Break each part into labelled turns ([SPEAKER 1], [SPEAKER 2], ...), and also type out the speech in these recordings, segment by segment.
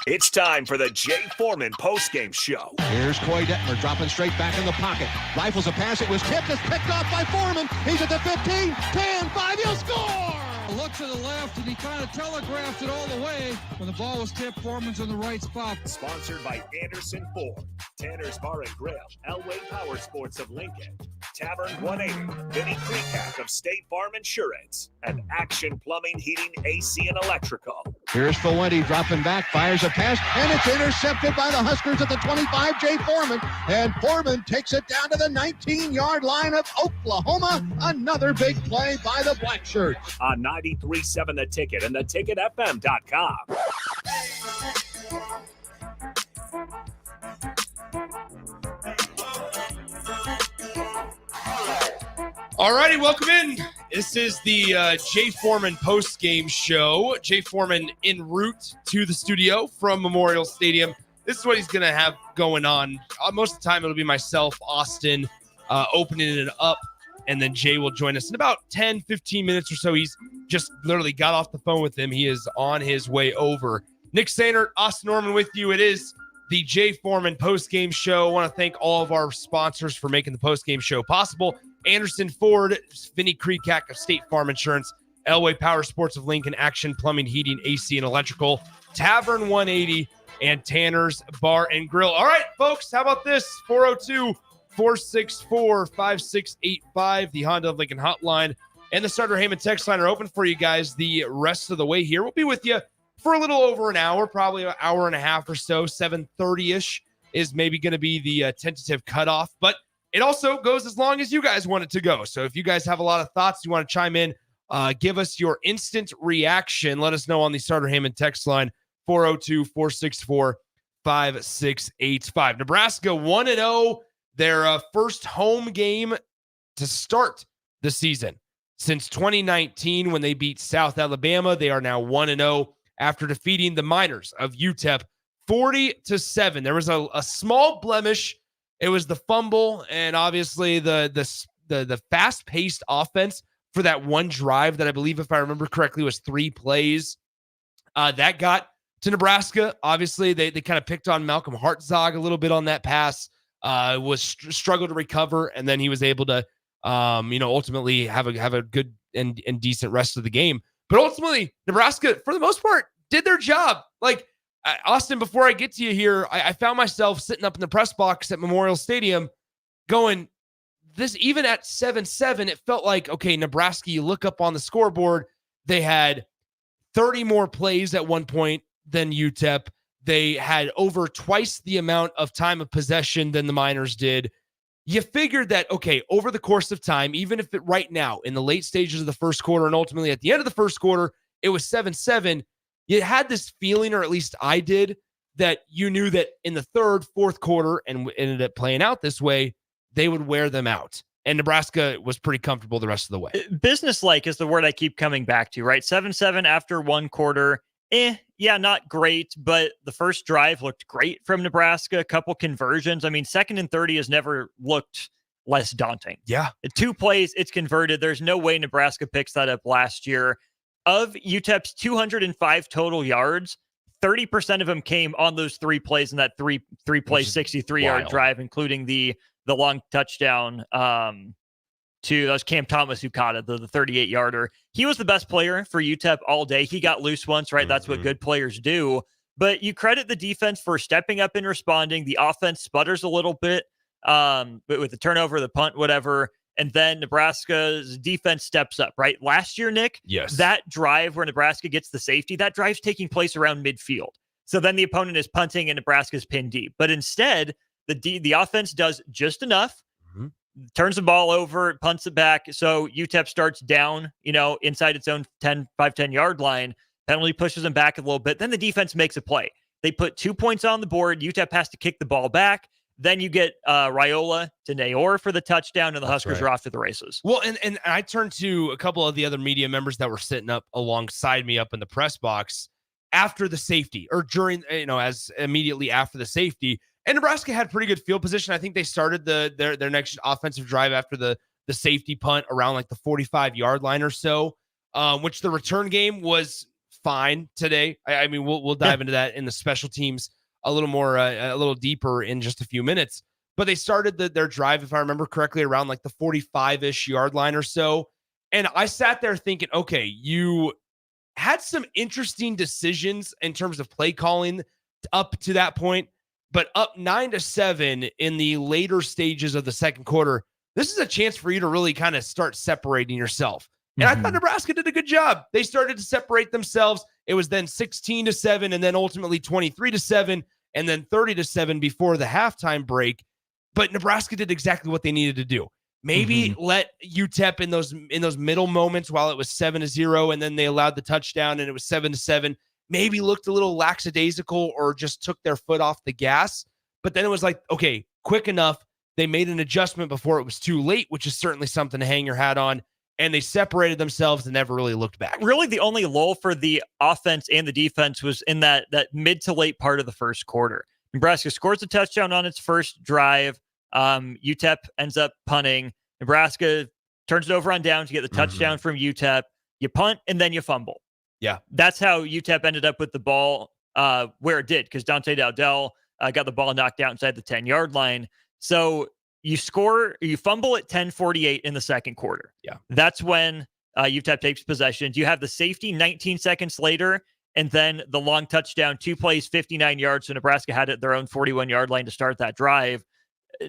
[SPEAKER 1] It's time for the Jay Foreman Postgame Show.
[SPEAKER 2] Here's Coy Detmer dropping straight back in the pocket. Rifles a pass. It was tipped. It's picked off by Foreman. He's at the 15, 10, 5. He'll score!
[SPEAKER 3] Look to the left, and he kind of telegraphed it all the way. When the ball was tipped, Foreman's in the right spot.
[SPEAKER 1] Sponsored by Anderson Ford, Tanner's Bar and Grill, Elway Power Sports of Lincoln, Tavern 180, Vinnie Creekhack of State Farm Insurance, and Action Plumbing, Heating, AC, and Electrical.
[SPEAKER 2] Here's Fuente dropping back, fires a pass, and it's intercepted by the Huskers at the 25, Jay Foreman. And Foreman takes it down to the 19-yard line of Oklahoma. Another big play by the Black Shirts.
[SPEAKER 1] On 93.7 The Ticket and theticketfm.com.
[SPEAKER 4] All righty, welcome in. This is the Jay Foreman post-game show. Jay Foreman en route to the studio from Memorial Stadium. This is what he's going to have going on. Most of the time, it'll be myself, Austin, opening it up, and then Jay will join us in about 10, 15 minutes or so. He's just literally got off the phone with him. He is on his way over. Nick Sainert, Austin Norman with you. It is the Jay Foreman post-game show. I want to thank all of our sponsors for making the post-game show possible. Anderson Ford, Vinnie Creekhack of State Farm Insurance, Elway Power Sports of Lincoln, Action Plumbing, Heating, AC, and Electrical, Tavern 180, and Tanner's Bar and Grill. All right, folks, how about this? 402-464-5685, the Honda of Lincoln hotline, and the Starter Heyman text line are open for you guys the rest of the way here. We'll be with you for a little over an hour, probably an hour and a half or so. 7:30-ish is maybe going to be the tentative cutoff, but it also goes as long as you guys want it to go. So if you guys have a lot of thoughts, you want to chime in, give us your instant reaction. Let us know on the Starter Heyman text line, 402-464-5685. Nebraska 1-0, their first home game to start the season. Since 2019, when they beat South Alabama, they are now 1-0 after defeating the Miners of UTEP 40-7. There was a small blemish. It was the fumble and obviously the fast-paced offense for that one drive that I believe, if I remember correctly, was 3 plays. That got to Nebraska. Obviously, they kind of picked on Malcolm Hartzog a little bit on that pass. Struggled to recover, and then he was able to, ultimately have a good and decent rest of the game. But ultimately, Nebraska, for the most part, did their job. Like, Austin, before I get to you here, I found myself sitting up in the press box at Memorial Stadium going, this, even at 7-7, it felt like, okay, Nebraska, you look up on the scoreboard, they had 30 more plays at one point than UTEP. They had over twice the amount of time of possession than the Miners did. You figured that, okay, over the course of time, even if it right now in the late stages of the first quarter and ultimately at the end of the first quarter, it was 7-7, you had this feeling, or at least I did, that you knew that in the third, fourth quarter, and ended up playing out this way, they would wear them out. And Nebraska was pretty comfortable the rest of the way.
[SPEAKER 5] Business-like is the word I keep coming back to, right? 7-7 after one quarter. Yeah, not great, but the first drive looked great from Nebraska. A couple conversions. I mean, 2nd and 30 has never looked less daunting.
[SPEAKER 4] Yeah.
[SPEAKER 5] 2 plays, it's converted. There's no way Nebraska picks that up last year. Of UTEP's 205 total yards, 30% of them came on those 3 plays in that three-play 63-yard drive, including the long touchdown to, that was Cam Thomas who caught it, the 38-yarder. He was the best player for UTEP all day. He got loose once, right? That's what good players do. But you credit the defense for stepping up and responding. The offense sputters a little bit, but with the turnover, the punt, whatever. And then Nebraska's defense steps up, right? Last year, Nick,
[SPEAKER 4] yes,
[SPEAKER 5] that drive where Nebraska gets the safety, that drive's taking place around midfield. So then the opponent is punting and Nebraska's pinned deep. But instead, the offense does just enough, turns the ball over, punts it back. So UTEP starts down, inside its own 5-10-yard line. Penalty pushes them back a little bit. Then the defense makes a play. They put 2 points on the board. UTEP has to kick the ball back. Then you get Rhule to Nayor for the touchdown, and the Huskers are off to the races.
[SPEAKER 4] Well, and I turned to a couple of the other media members that were sitting up alongside me up in the press box after the safety, or during, as immediately after the safety. And Nebraska had pretty good field position. I think they started their next offensive drive after the safety punt around like the 45-yard line or so, which the return game was fine today. I mean, we'll dive into that in the special teams a little more, a little deeper in just a few minutes. But they started their drive, if I remember correctly, around like the 45-ish yard line or so. And I sat there thinking, okay, you had some interesting decisions in terms of play calling up to that point, but up 9-7 in the later stages of the second quarter, this is a chance for you to really kind of start separating yourself. And I thought Nebraska did a good job. They started to separate themselves. It was then 16-7 and then ultimately 23-7 and then 30-7 before the halftime break. But Nebraska did exactly what they needed to do. Maybe let UTEP in those middle moments while it was 7-0 and then they allowed the touchdown and it was 7-7. Maybe looked a little lackadaisical or just took their foot off the gas. But then it was like, okay, quick enough. They made an adjustment before it was too late, which is certainly something to hang your hat on. And they separated themselves and never really looked back. Really, the only lull for the offense and the defense was in that mid to late part of the first quarter. Nebraska scores a touchdown on its first drive. UTEP ends up punting. Nebraska turns it over on downs. You get the touchdown from UTEP. You punt, and then you fumble. Yeah. That's how UTEP ended up with the ball where it did, because Dante Dowdell got the ball knocked out inside the 10-yard line. So you fumble at 10:48 in the second quarter. Yeah. That's when UTEP takes possession. You have the safety 19 seconds later, and then the long touchdown, 2 plays, 59 yards. So Nebraska had it at their own 41-yard line to start that drive.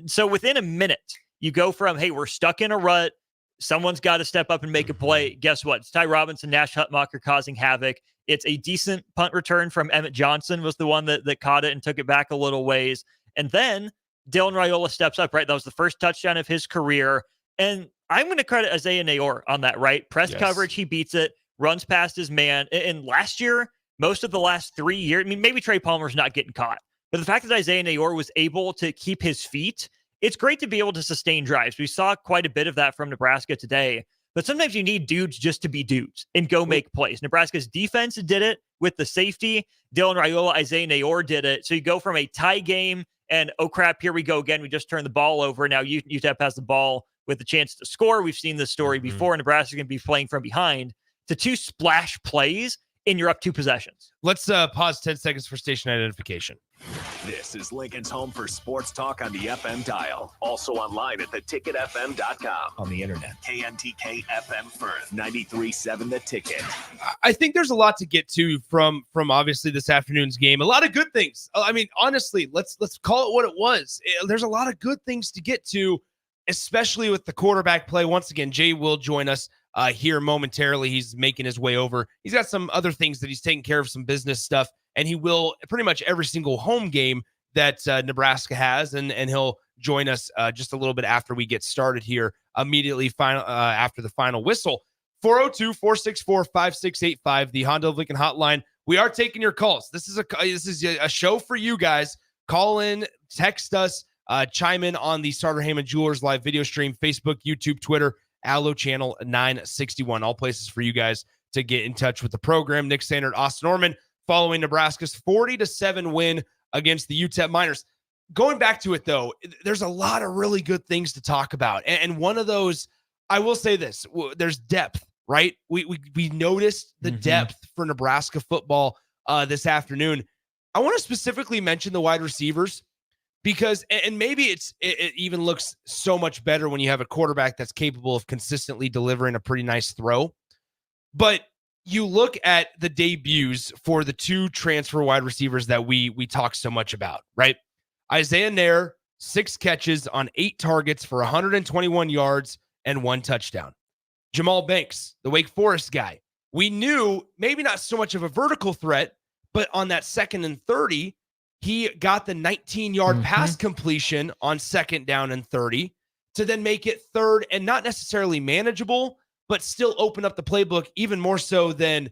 [SPEAKER 4] So within a minute, you go from, hey, we're stuck in a rut. Someone's got to step up and make a play. Guess what? It's Ty Robinson, Nash Hutmacher causing havoc. It's a decent punt return from Emmett Johnson was the one that caught it and took it back a little ways. And then Dylan Rhule steps up, right? That was the first touchdown of his career. And I'm going to credit Isaiah Nayor on that, right? Press coverage, he beats it, runs past his man. And last year, most of the last 3 years, I mean, maybe Trey Palmer's not getting caught, but the fact that Isaiah Nayor was able to keep his feet, it's great to be able to sustain drives. We saw quite a bit of that from Nebraska today, but sometimes you need dudes just to be dudes and go make plays. Nebraska's defense did it with the safety. Dylan Rhule, Isaiah Nayor did it. So you go from a tie game and, oh crap, here we go again. We just turned the ball over. Now UTEP has the ball with a chance to score. We've seen this story before. Nebraska's going to be playing from behind to 2 splash plays and you're up 2 possessions. Let's pause 10 seconds for station identification.
[SPEAKER 1] This is Lincoln's home for sports talk on the FM dial. Also online at theticketfm.com. On the internet. KNTK FM Firth, 93.7 The Ticket.
[SPEAKER 4] I think there's a lot to get to from obviously this afternoon's game. A lot of good things. I mean, honestly, let's call it what it was. There's a lot of good things to get to, especially with the quarterback play. Once again, Jay will join us here momentarily. He's making his way over. He's got some other things that he's taking care of, some business stuff, and he will pretty much every single home game that Nebraska has, and he'll join us just a little bit after we get started here, immediately after the final whistle. 402-464-5685, the Honda of Lincoln hotline. We are taking your calls. This is a show for you guys. Call in, text us, chime in on the Starter Heyman Jewelers live video stream, Facebook, YouTube, Twitter, Allo Channel 961. All places for you guys to get in touch with the program. Nick Sanders, Austin Norman, following Nebraska's 40-7 win against the UTEP Miners. Going back to it, though, there's a lot of really good things to talk about. And one of those, I will say this, there's depth, right? We noticed the depth for Nebraska football this afternoon. I want to specifically mention the wide receivers because, and maybe it even looks so much better when you have a quarterback that's capable of consistently delivering a pretty nice throw. But you look at the debuts for the 2 transfer wide receivers that we talk so much about, right? Isaiah Nair, 6 catches on 8 targets for 121 yards and 1 touchdown. Jamal Banks, the Wake Forest guy, we knew maybe not so much of a vertical threat, but on that 2nd and 30, he got the 19-yard pass completion on 2nd down and 30 to then make it 3rd and not necessarily manageable, but still open up the playbook even more so than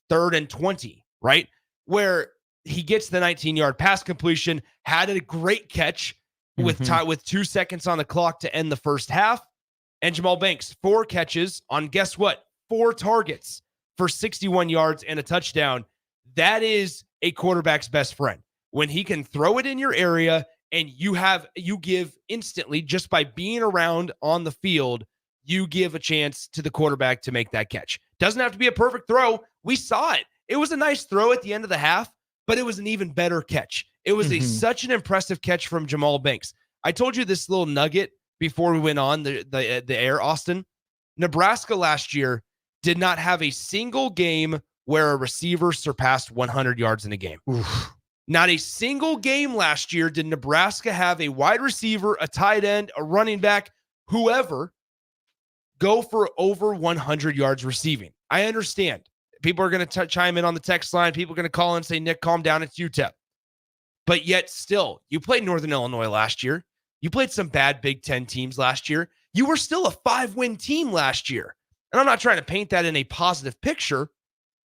[SPEAKER 4] 3rd and 20, right? Where he gets the 19-yard pass completion, had a great catch with 2 seconds on the clock to end the first half. And Jamal Banks, 4 catches on, guess what? 4 targets for 61 yards and a touchdown. That is a quarterback's best friend. When he can throw it in your area and you give instantly, just by being around on the field, you give a chance to the quarterback to make that catch. Doesn't have to be a perfect throw. We saw it It was a nice throw at the end of the half, but it was an even better catch. It was such an impressive catch from Jamal Banks. I told you this little nugget before we went on the air, Austin. Nebraska last year did not have a single game where a receiver surpassed 100 yards in a game. Oof. Not a single game last year did Nebraska have a wide receiver, a tight end, a running back, whoever, go for over 100 yards receiving. I understand. People are going to chime in on the text line. People are going to call and say, Nick, calm down. It's UTEP. But yet still, you played Northern Illinois last year. You played some bad Big Ten teams last year. You were still a 5-win team last year. And I'm not trying to paint that in a positive picture,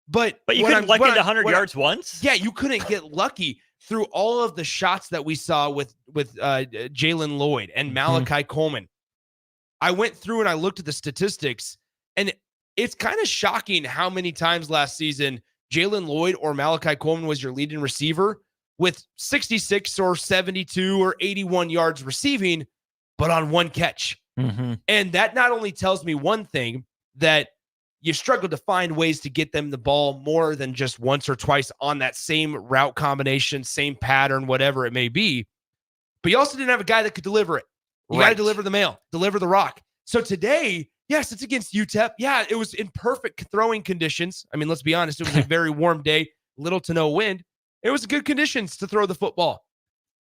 [SPEAKER 4] but
[SPEAKER 5] you couldn't luck into 100 yards once?
[SPEAKER 4] Yeah, you couldn't get lucky through all of the shots that we saw with Jalen Lloyd and Malachi Coleman. I went through and I looked at the statistics, and it's kind of shocking how many times last season Jalen Lloyd or Malachi Coleman was your leading receiver with 66 or 72 or 81 yards receiving, but on one catch. And that not only tells me one thing, that you struggle to find ways to get them the ball more than just once or twice on that same route combination, same pattern, whatever it may be. But you also didn't have a guy that could deliver it. You got to deliver the mail, deliver the rock. So today, yes, it's against UTEP. Yeah, it was in perfect throwing conditions. I mean, let's be honest. It was a very warm day, little to no wind. It was good conditions to throw the football.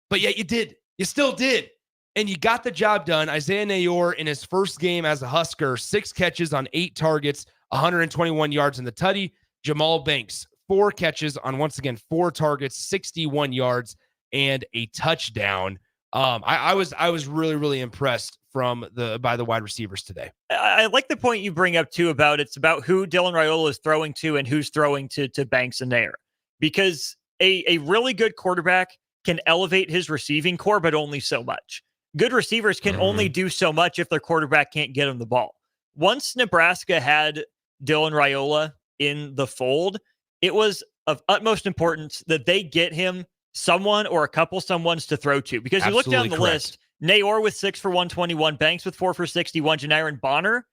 [SPEAKER 4] But yet you did. You still did. And you got the job done. Isaiah Nayor, in his first game as a Husker, 6 catches on 8 targets, 121 yards in the tutty. Jamal Banks, 4 catches on, once again, 4 targets, 61 yards, and a touchdown. I was really, really impressed by the wide receivers today.
[SPEAKER 5] I like the point you bring up, too, it's about who Dylan Rhule is throwing to and who's throwing to Banks and Nayor. Because a really good quarterback can elevate his receiving core, but only so much. Good receivers can only do so much if their quarterback can't get them the ball. Once Nebraska had Dylan Rhule in the fold, it was of utmost importance that they get him someone or a couple someones to throw to. Because you look down the list, Nayor with 6 for 121, Banks with 4 for 61, Janiron Bonner,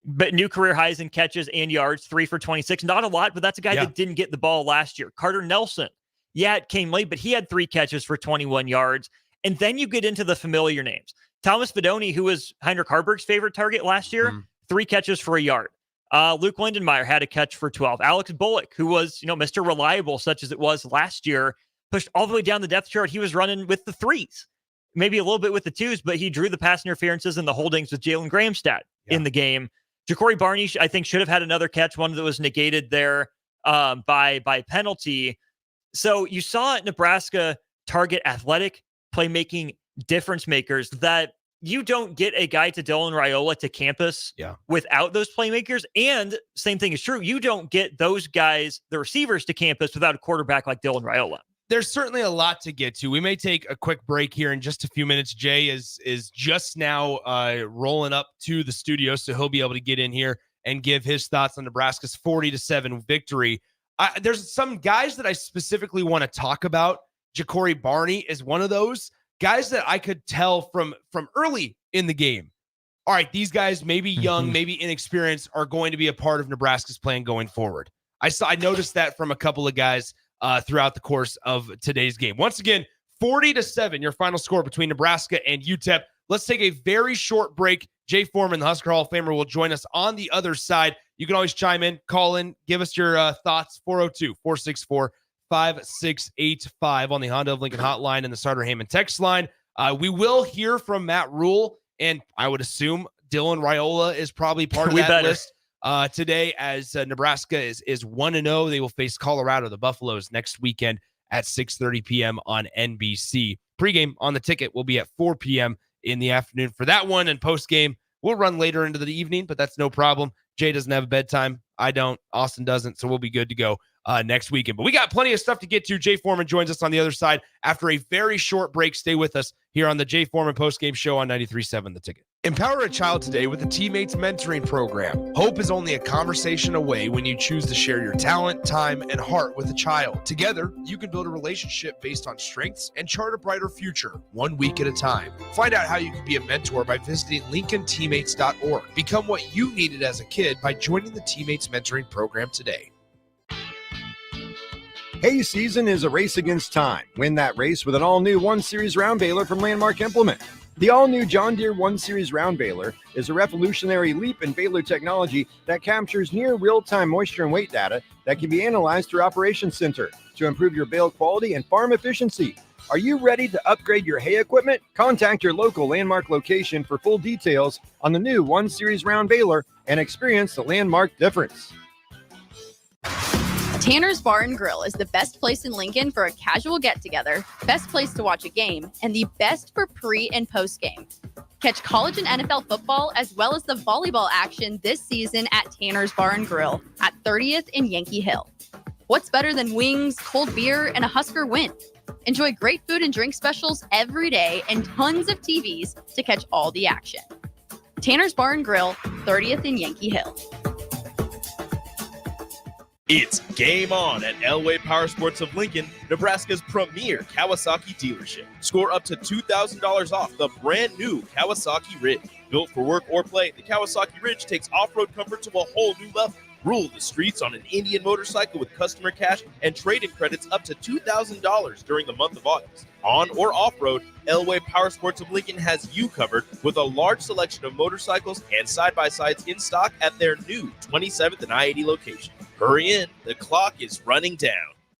[SPEAKER 5] but new career highs in catches and yards, 3 for 26. Not a lot, but that's a guy that didn't get the ball last year. Carter Nelson, it came late, but he had 3 catches for 21 yards. And then you get into the familiar names. Thomas Fidone, who was Heinrich Harburg's favorite target last year, 3 catches for a yard. Luke Lindenmeyer had a catch for 12. Alex Bullock, who was, Mr. Reliable, such as it was last year, pushed all the way down the depth chart. He was running with the 3s, maybe a little bit with the 2s, but he drew the pass interferences and the holdings with Jalen Gramstad in the game. Ja'Cory Barney, I think, should have had another catch, one that was negated there by penalty. So you saw Nebraska target athletic, playmaking difference makers that you don't get a guy to Dylan Rhule to campus without those playmakers. And same thing is true. You don't get those guys, the receivers, to campus without a quarterback like Dylan Rhule.
[SPEAKER 4] There's certainly a lot to get to. We may take a quick break here in just a few minutes. Jay is just now rolling up to the studio, so he'll be able to get in here and give his thoughts on Nebraska's 40-7 victory. There's some guys that I specifically want to talk about. Ja'Cory Barney is one of those guys that I could tell from early in the game. All right, these guys, maybe young, maybe inexperienced, are going to be a part of Nebraska's plan going forward. I noticed that from a couple of guys throughout the course of today's game. Once again, 40-7, your final score between Nebraska and UTEP. Let's take a very short break. Jay Foreman, the Husker Hall of Famer, will join us on the other side. You can always chime in, call in, give us your thoughts, 402-464-5685 on the Honda of Lincoln hotline and the Sartor Heyman text line. We will hear from Matt Rhule, and I would assume Dylan Rhule is probably part of that list today, as Nebraska is 1-0. They will face Colorado, the Buffaloes, next weekend at 6:30 p.m. on NBC. Pregame on the ticket will be at 4 p.m. in the afternoon for that one, and postgame will run later into the evening, but that's no problem. Jay doesn't have a bedtime. I don't. Austin doesn't, so we'll be good to go next weekend. But we got plenty of stuff to get to. Jay Foreman joins us on the other side after a very short break. Stay with us here on the Jay Foreman Postgame Show on 93.7 The Ticket. Empower a child today with the Teammates Mentoring Program. Hope is only a conversation away when you choose to share your talent, time, and heart with a child. Together, you can build a relationship based on strengths and chart a brighter future, 1 week at a time. Find out how you can be a mentor by visiting LincolnTeammates.org. Become what you needed as a kid by joining the Teammates Mentoring Program today.
[SPEAKER 6] Hay season is a race against time. Win that race with an all-new 1 Series round baler from Landmark Implement. The all-new John Deere 1 Series round baler is a revolutionary leap in baler technology that captures near real-time moisture and weight data that can be analyzed through Operations Center to improve your bale quality and farm efficiency. Are you ready to upgrade your hay equipment? Contact your local Landmark location for full details on the new 1 Series round baler and experience the Landmark difference.
[SPEAKER 7] Tanner's Bar and Grill is the best place in Lincoln for a casual get-together, best place to watch a game, and the best for pre- and post-game. Catch college and NFL football as well as the volleyball action this season at Tanner's Bar and Grill at 30th and Yankee Hill. What's better than wings, cold beer, and a Husker win? Enjoy great food and drink specials every day and tons of TVs to catch all the action. Tanner's Bar and Grill, 30th and Yankee Hill.
[SPEAKER 8] It's game on at Elway Power Sports of Lincoln, Nebraska's premier Kawasaki dealership. Score up to $2,000 off the brand new Kawasaki Ridge. Built for work or play, the Kawasaki Ridge takes off-road comfort to a whole new level. Rule the streets on an Indian motorcycle with customer cash and trade-in credits up to $2,000 during the month of August. On or off-road, Elway Power Sports of Lincoln has you covered with a large selection of motorcycles and side-by-sides in stock at their new 27th and I-80 location. Hurry in, the clock is running down.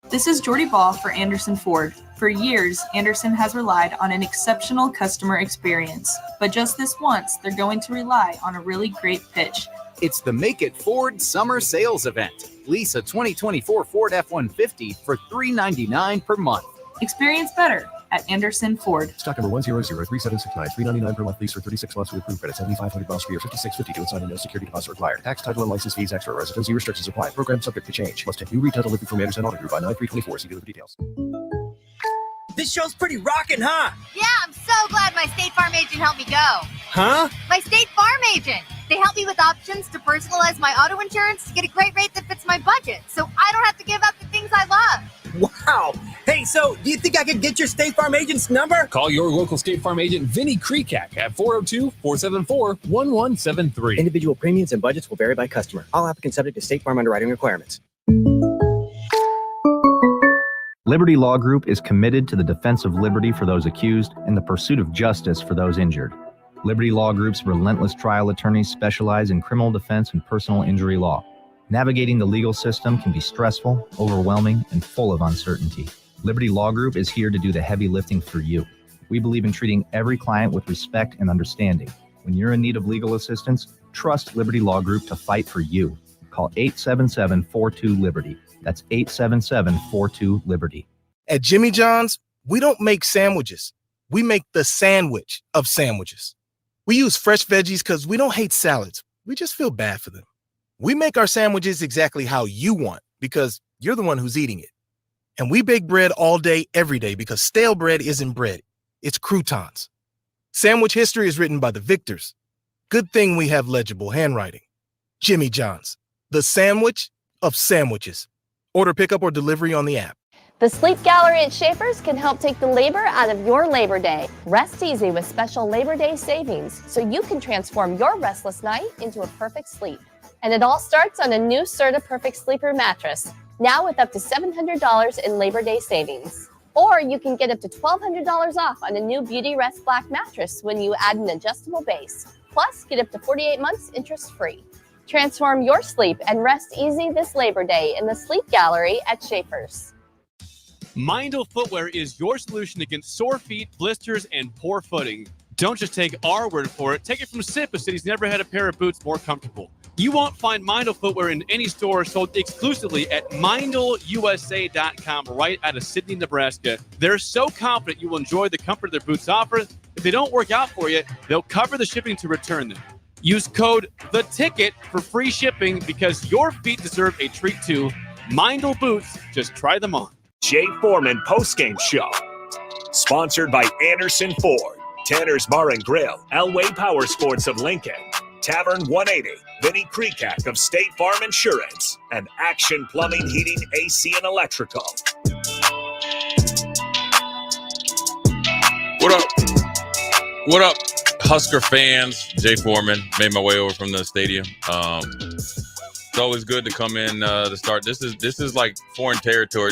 [SPEAKER 9] This is Jordy Ball for Anderson Ford. For years, Anderson has relied on an exceptional customer experience. But just this once, they're going to rely on a really great pitch.
[SPEAKER 10] It's the Make It Ford Summer Sales Event. Lease a 2024 Ford F-150 for $399 per month.
[SPEAKER 9] Experience better at Anderson Ford.
[SPEAKER 11] Stock number 1003769, $399 per month lease for 36 months with approved credit, 7,500 miles per year, $56.52 and signing no security deposit required. Tax, title, and license fees extra. Residency restrictions apply. Program subject to change. Must have new retail delivery from Anderson Auto Group by 9/3/24. See dealer for details.
[SPEAKER 12] This show's pretty rockin', huh?
[SPEAKER 13] Yeah, I'm so glad my State Farm agent helped me go.
[SPEAKER 12] Huh?
[SPEAKER 13] My State Farm agent. They help me with options to personalize my auto insurance to get a great rate that fits my budget, so I don't have to give up the things I love.
[SPEAKER 12] Wow. Hey, so do you think I could get your State Farm agent's number?
[SPEAKER 14] Call your local State Farm agent, Vinny Kreekak, at 402-474-1173.
[SPEAKER 15] Individual premiums and budgets will vary by customer. All applicants subject to State Farm underwriting requirements.
[SPEAKER 16] Liberty Law Group is committed to the defense of liberty for those accused and the pursuit of justice for those injured. Liberty Law Group's relentless trial attorneys specialize in criminal defense and personal injury law. Navigating the legal system can be stressful, overwhelming, and full of uncertainty. Liberty Law Group is here to do the heavy lifting for you. We believe in treating every client with respect and understanding. When you're in need of legal assistance, trust Liberty Law Group to fight for you. Call 877-42-LIBERTY. That's 877-42-LIBERTY.
[SPEAKER 17] At Jimmy John's, we don't make sandwiches. We make the sandwich of sandwiches. We use fresh veggies because we don't hate salads. We just feel bad for them. We make our sandwiches exactly how you want because you're the one who's eating it. And we bake bread all day, every day because stale bread isn't bread. It's croutons. Sandwich history is written by the victors. Good thing we have legible handwriting. Jimmy John's, the sandwich of sandwiches. Order pickup or delivery on the app.
[SPEAKER 18] The Sleep Gallery at Schaefer's can help take the labor out of your Labor Day. Rest easy with special Labor Day savings so you can transform your restless night into a perfect sleep. And it all starts on a new Serta Perfect Sleeper mattress, now with up to $700 in Labor Day savings. Or you can get up to $1,200 off on a new Beauty Rest Black mattress when you add an adjustable base. Plus, get up to 48 months interest-free. Transform your sleep and rest easy this Labor Day in the Sleep Gallery at Schaefer's.
[SPEAKER 19] Mindel Footwear is your solution against sore feet, blisters, and poor footing. Don't just take our word for it. Take it from Sip, who said he's never had a pair of boots more comfortable. You won't find Mindel Footwear in any store, sold exclusively at MindelUSA.com right out of Sidney, Nebraska. They're so confident you will enjoy the comfort their boots offer. If they don't work out for you, they'll cover the shipping to return them. Use code THETICKET for free shipping because your feet deserve a treat too. Mindel Boots, just try them on.
[SPEAKER 1] Jay Foreman Postgame Show. Sponsored by Anderson Ford, Tanner's Bar and Grill, Elway Power Sports of Lincoln, Tavern 180, Vinny Kreekak of State Farm Insurance, and Action Plumbing, Heating, AC, and Electrical.
[SPEAKER 20] What up? What up, Husker fans? Jay Foreman. Made my way over from the stadium. It's always good to come in to start. This is like foreign territory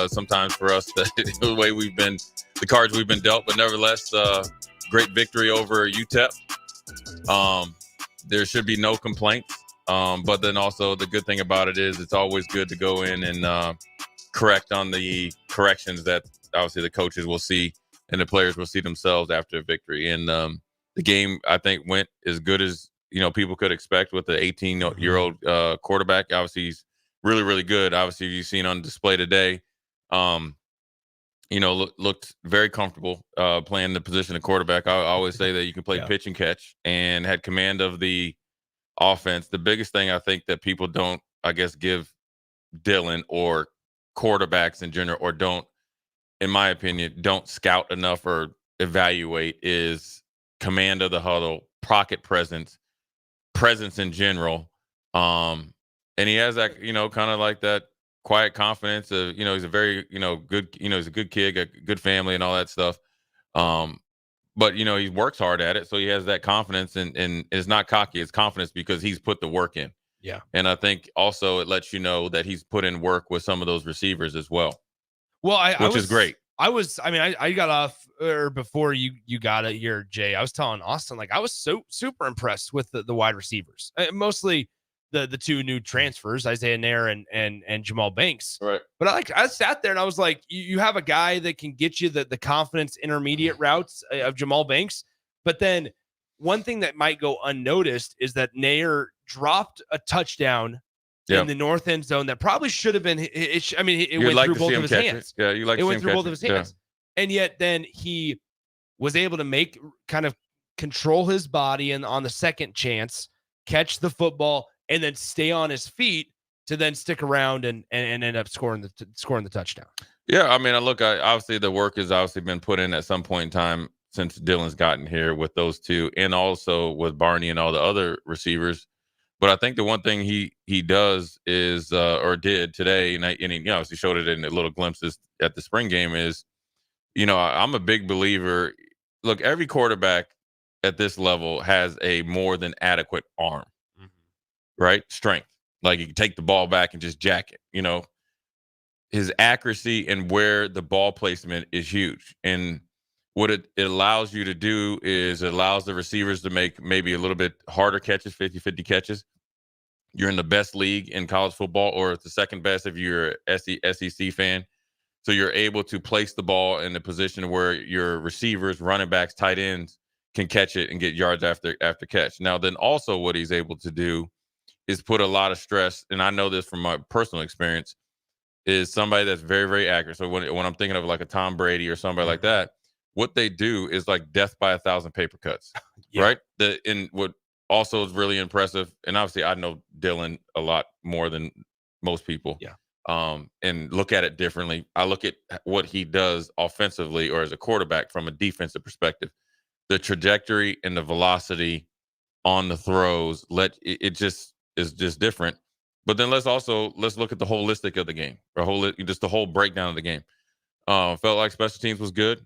[SPEAKER 20] sometimes for us. The way the cards we've been dealt, but nevertheless, great victory over UTEP. There should be no complaints. But then also the good thing about it is it's always good to go in and correct on the corrections that obviously the coaches will see and the players will see themselves after a victory. And the game, I think, went as good as people could expect with the 18-year-old quarterback. Obviously, he's really, really good. Obviously, you've seen on display today. Looked very comfortable playing the position of quarterback. I always say that you can play pitch and catch, and had command of the offense. The biggest thing I think that people don't, I guess, give Dylan or quarterbacks in general, or don't, in my opinion, don't scout enough or evaluate is command of the huddle, pocket presence in general. And he has that, kind of like that quiet confidence of, he's a very, good, he's a good kid, a good family and all that stuff. But, he works hard at it. So he has that confidence and it's not cocky. It's confidence because he's put the work in.
[SPEAKER 4] Yeah.
[SPEAKER 20] And I think also it lets you know that he's put in work with some of those receivers as well.
[SPEAKER 4] Well,
[SPEAKER 20] which is great.
[SPEAKER 4] I got off before you got it here, Jay. I was telling Austin, I was so super impressed with the wide receivers, mostly the two new transfers, Isaiah Nair and Jamal Banks.
[SPEAKER 20] Right.
[SPEAKER 4] But I sat there and I was like, you have a guy that can get you the confidence intermediate routes of Jamal Banks. But then one thing that might go unnoticed is that Nair dropped a touchdown in the north end zone that probably should have been. It went through both of his hands.
[SPEAKER 20] Yeah, you like.
[SPEAKER 4] It went through both of his hands, and yet then he was able to kind of control his body and on the second chance catch the football and then stay on his feet to then stick around and end up scoring the touchdown.
[SPEAKER 20] Yeah, obviously the work has obviously been put in at some point in time since Dylan's gotten here with those two, and also with Barney and all the other receivers. But I think the one thing he does is, or did today, and he obviously showed it in the little glimpses at the spring game, is, I'm a big believer. Look, every quarterback at this level has a more than adequate arm, right? Strength. Like, you can take the ball back and just jack it, His accuracy and where the ball placement is huge. And what it allows you to do is it allows the receivers to make maybe a little bit harder catches, 50-50 catches. You're in the best league in college football, or it's the second best if you're an SEC fan. So you're able to place the ball in a position where your receivers, running backs, tight ends can catch it and get yards after catch. Now, then also what he's able to do is put a lot of stress, and I know this from my personal experience, is somebody that's very, very accurate. So when I'm thinking of like a Tom Brady or somebody like that, what they do is like death by 1,000 paper cuts, right? What also is really impressive, and obviously I know Dylan a lot more than most people.
[SPEAKER 4] Yeah.
[SPEAKER 20] And look at it differently. I look at what he does offensively or as a quarterback from a defensive perspective. The trajectory and the velocity on the throws, it just is just different. But then let's look at the holistic of the game, or just the whole breakdown of the game. Felt like special teams was good.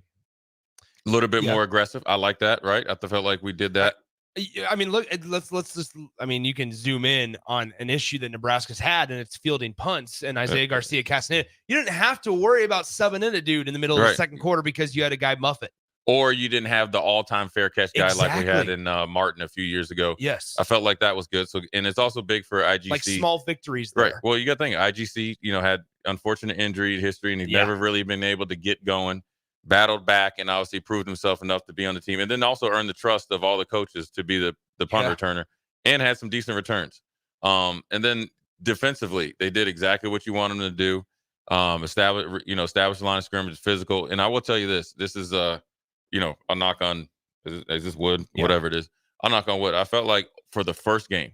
[SPEAKER 20] A little bit more aggressive. I like that, right? I felt like we did that.
[SPEAKER 4] Look, let's just, you can zoom in on an issue that Nebraska's had, and it's fielding punts and Isaiah Garcia Castaneda. You didn't have to worry about subbing in a dude in the middle of the second quarter because you had a guy muff it.
[SPEAKER 20] Or you didn't have the all-time fair catch guy like we had in Martin a few years ago.
[SPEAKER 4] Yes.
[SPEAKER 20] I felt like that was good. So, and it's also big for IGC.
[SPEAKER 4] Like small victories there.
[SPEAKER 20] Right. Well, you got to think, IGC, had unfortunate injury history, and he's never really been able to get going. Battled back and obviously proved himself enough to be on the team, and then also earned the trust of all the coaches to be the punt returner, and had some decent returns. And then defensively, they did exactly what you want them to do. Establish the line of scrimmage, physical. And I will tell you this is a knock on, is this wood? Yeah. Whatever it is. I'll knock on wood. I felt like for the first game,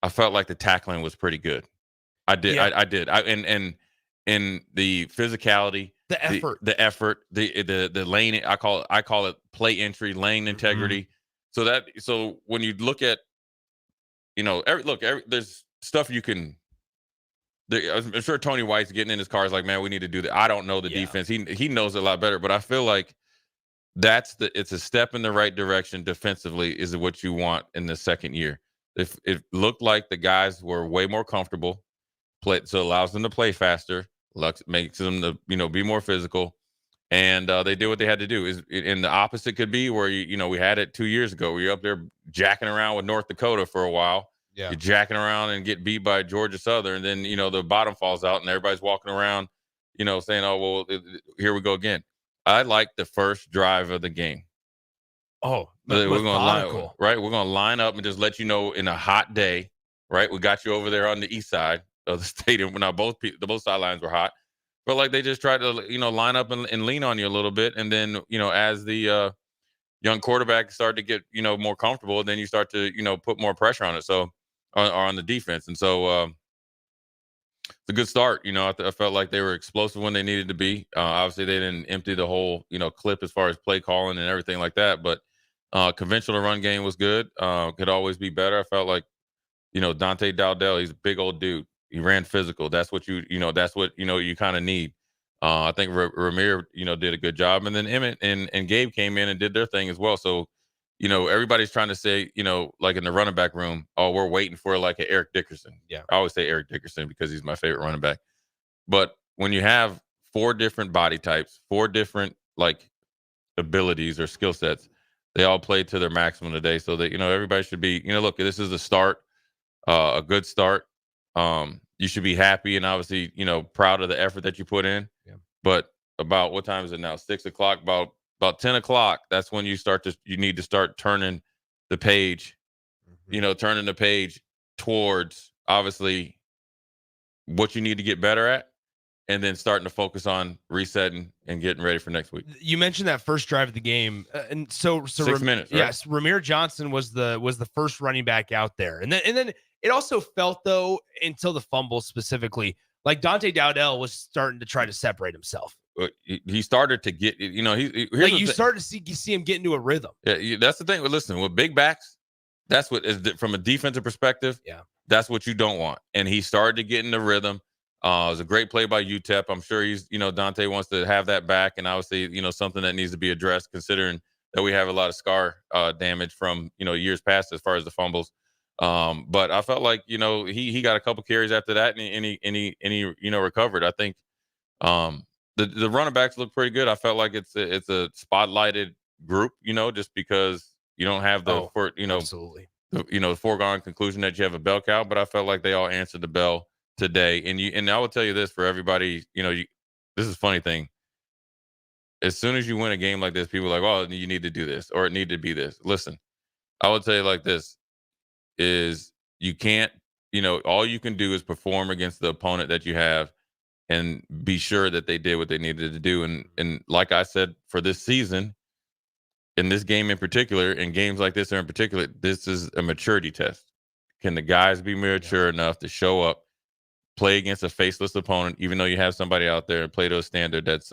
[SPEAKER 20] I felt like the tackling was pretty good. I did. Yeah. I did. And the physicality, the effort, the lane. I call it play entry, lane integrity. So when you look at, there's stuff you can. I'm sure Tony White's getting in his car. Is like, man, we need to do that. I don't know the defense. He knows it a lot better, but I feel like it's a step in the right direction defensively is what you want in the second year. It looked like the guys were way more comfortable. So it allows them to play faster, makes them to be more physical, and they did what they had to do. And the opposite could be where we had it 2 years ago. Where you're up there jacking around with North Dakota for a while.
[SPEAKER 4] Yeah.
[SPEAKER 20] You're jacking around and get beat by Georgia Southern, and then the bottom falls out, and everybody's walking around, saying, "Oh well, here we go again." I like the first drive of the game.
[SPEAKER 4] Oh,
[SPEAKER 20] we're going to line up and just let you know in a hot day, right? We got you over there on the east side of the stadium. Now both sidelines were hot, but like they just tried to line up and lean on you a little bit, and then as the young quarterback started to get more comfortable, then you start to put more pressure on it. So on the defense, and so it's a good start. I felt like they were explosive when they needed to be. Obviously, they didn't empty the whole clip as far as play calling and everything like that, but conventional run game was good. Could always be better. I felt like Dante Dowdell, he's a big old dude. He ran physical. That's what you kind of need. I think Ramir did a good job, and then Emmett and Gabe came in and did their thing as well. So everybody's trying to say, like in the running back room, oh, we're waiting for like an Eric Dickerson.
[SPEAKER 4] Yeah.
[SPEAKER 20] I always say Eric Dickerson because he's my favorite running back. But when you have 4 different body types, 4 different like abilities or skill sets, they all play to their maximum today. So that, everybody should be, look, this is a start, a good start. You should be happy and obviously, proud of the effort that you put in.
[SPEAKER 4] Yeah.
[SPEAKER 20] But about what time is it now? 6 o'clock, about 10 o'clock, that's when you need to start turning the page, turning the page towards obviously what you need to get better at, and then starting to focus on resetting and getting ready for next week.
[SPEAKER 4] You mentioned that first drive of the game. And so
[SPEAKER 20] 6 minutes, right?
[SPEAKER 4] Yes. Ramir Johnson was the first running back out there. And then it also felt though, until the fumble specifically, like Dante Dowdell was starting to try to separate himself.
[SPEAKER 20] He started to get,
[SPEAKER 4] you started to see him get into a rhythm.
[SPEAKER 20] Yeah, that's the thing. Listen, with big backs, that's what is from a defensive perspective.
[SPEAKER 4] Yeah,
[SPEAKER 20] that's what you don't want. And he started to get in the rhythm. It was a great play by UTEP. I'm sure Dante wants to have that back, and obviously, something that needs to be addressed, considering that we have a lot of scar damage from years past as far as the fumbles. But I felt like he got a couple carries after that, and he recovered. I think the running backs look pretty good. I felt like it's a spotlighted group, just because you don't have
[SPEAKER 4] absolutely
[SPEAKER 20] the foregone conclusion that you have a bell cow, but I felt like they all answered the bell today. And I will tell you this for everybody, this is a funny thing. As soon as you win a game like this, people are like, oh, you need to do this or it need to be this. Listen, I would tell you like this is you can't, all you can do is perform against the opponent that you have and be sure that they did what they needed to do. And like I said, for this season, in this game in particular, and games like this in particular, this is a maturity test. Can the guys be mature enough to show up, play against a faceless opponent, even though you have somebody out there and play to a standard that's,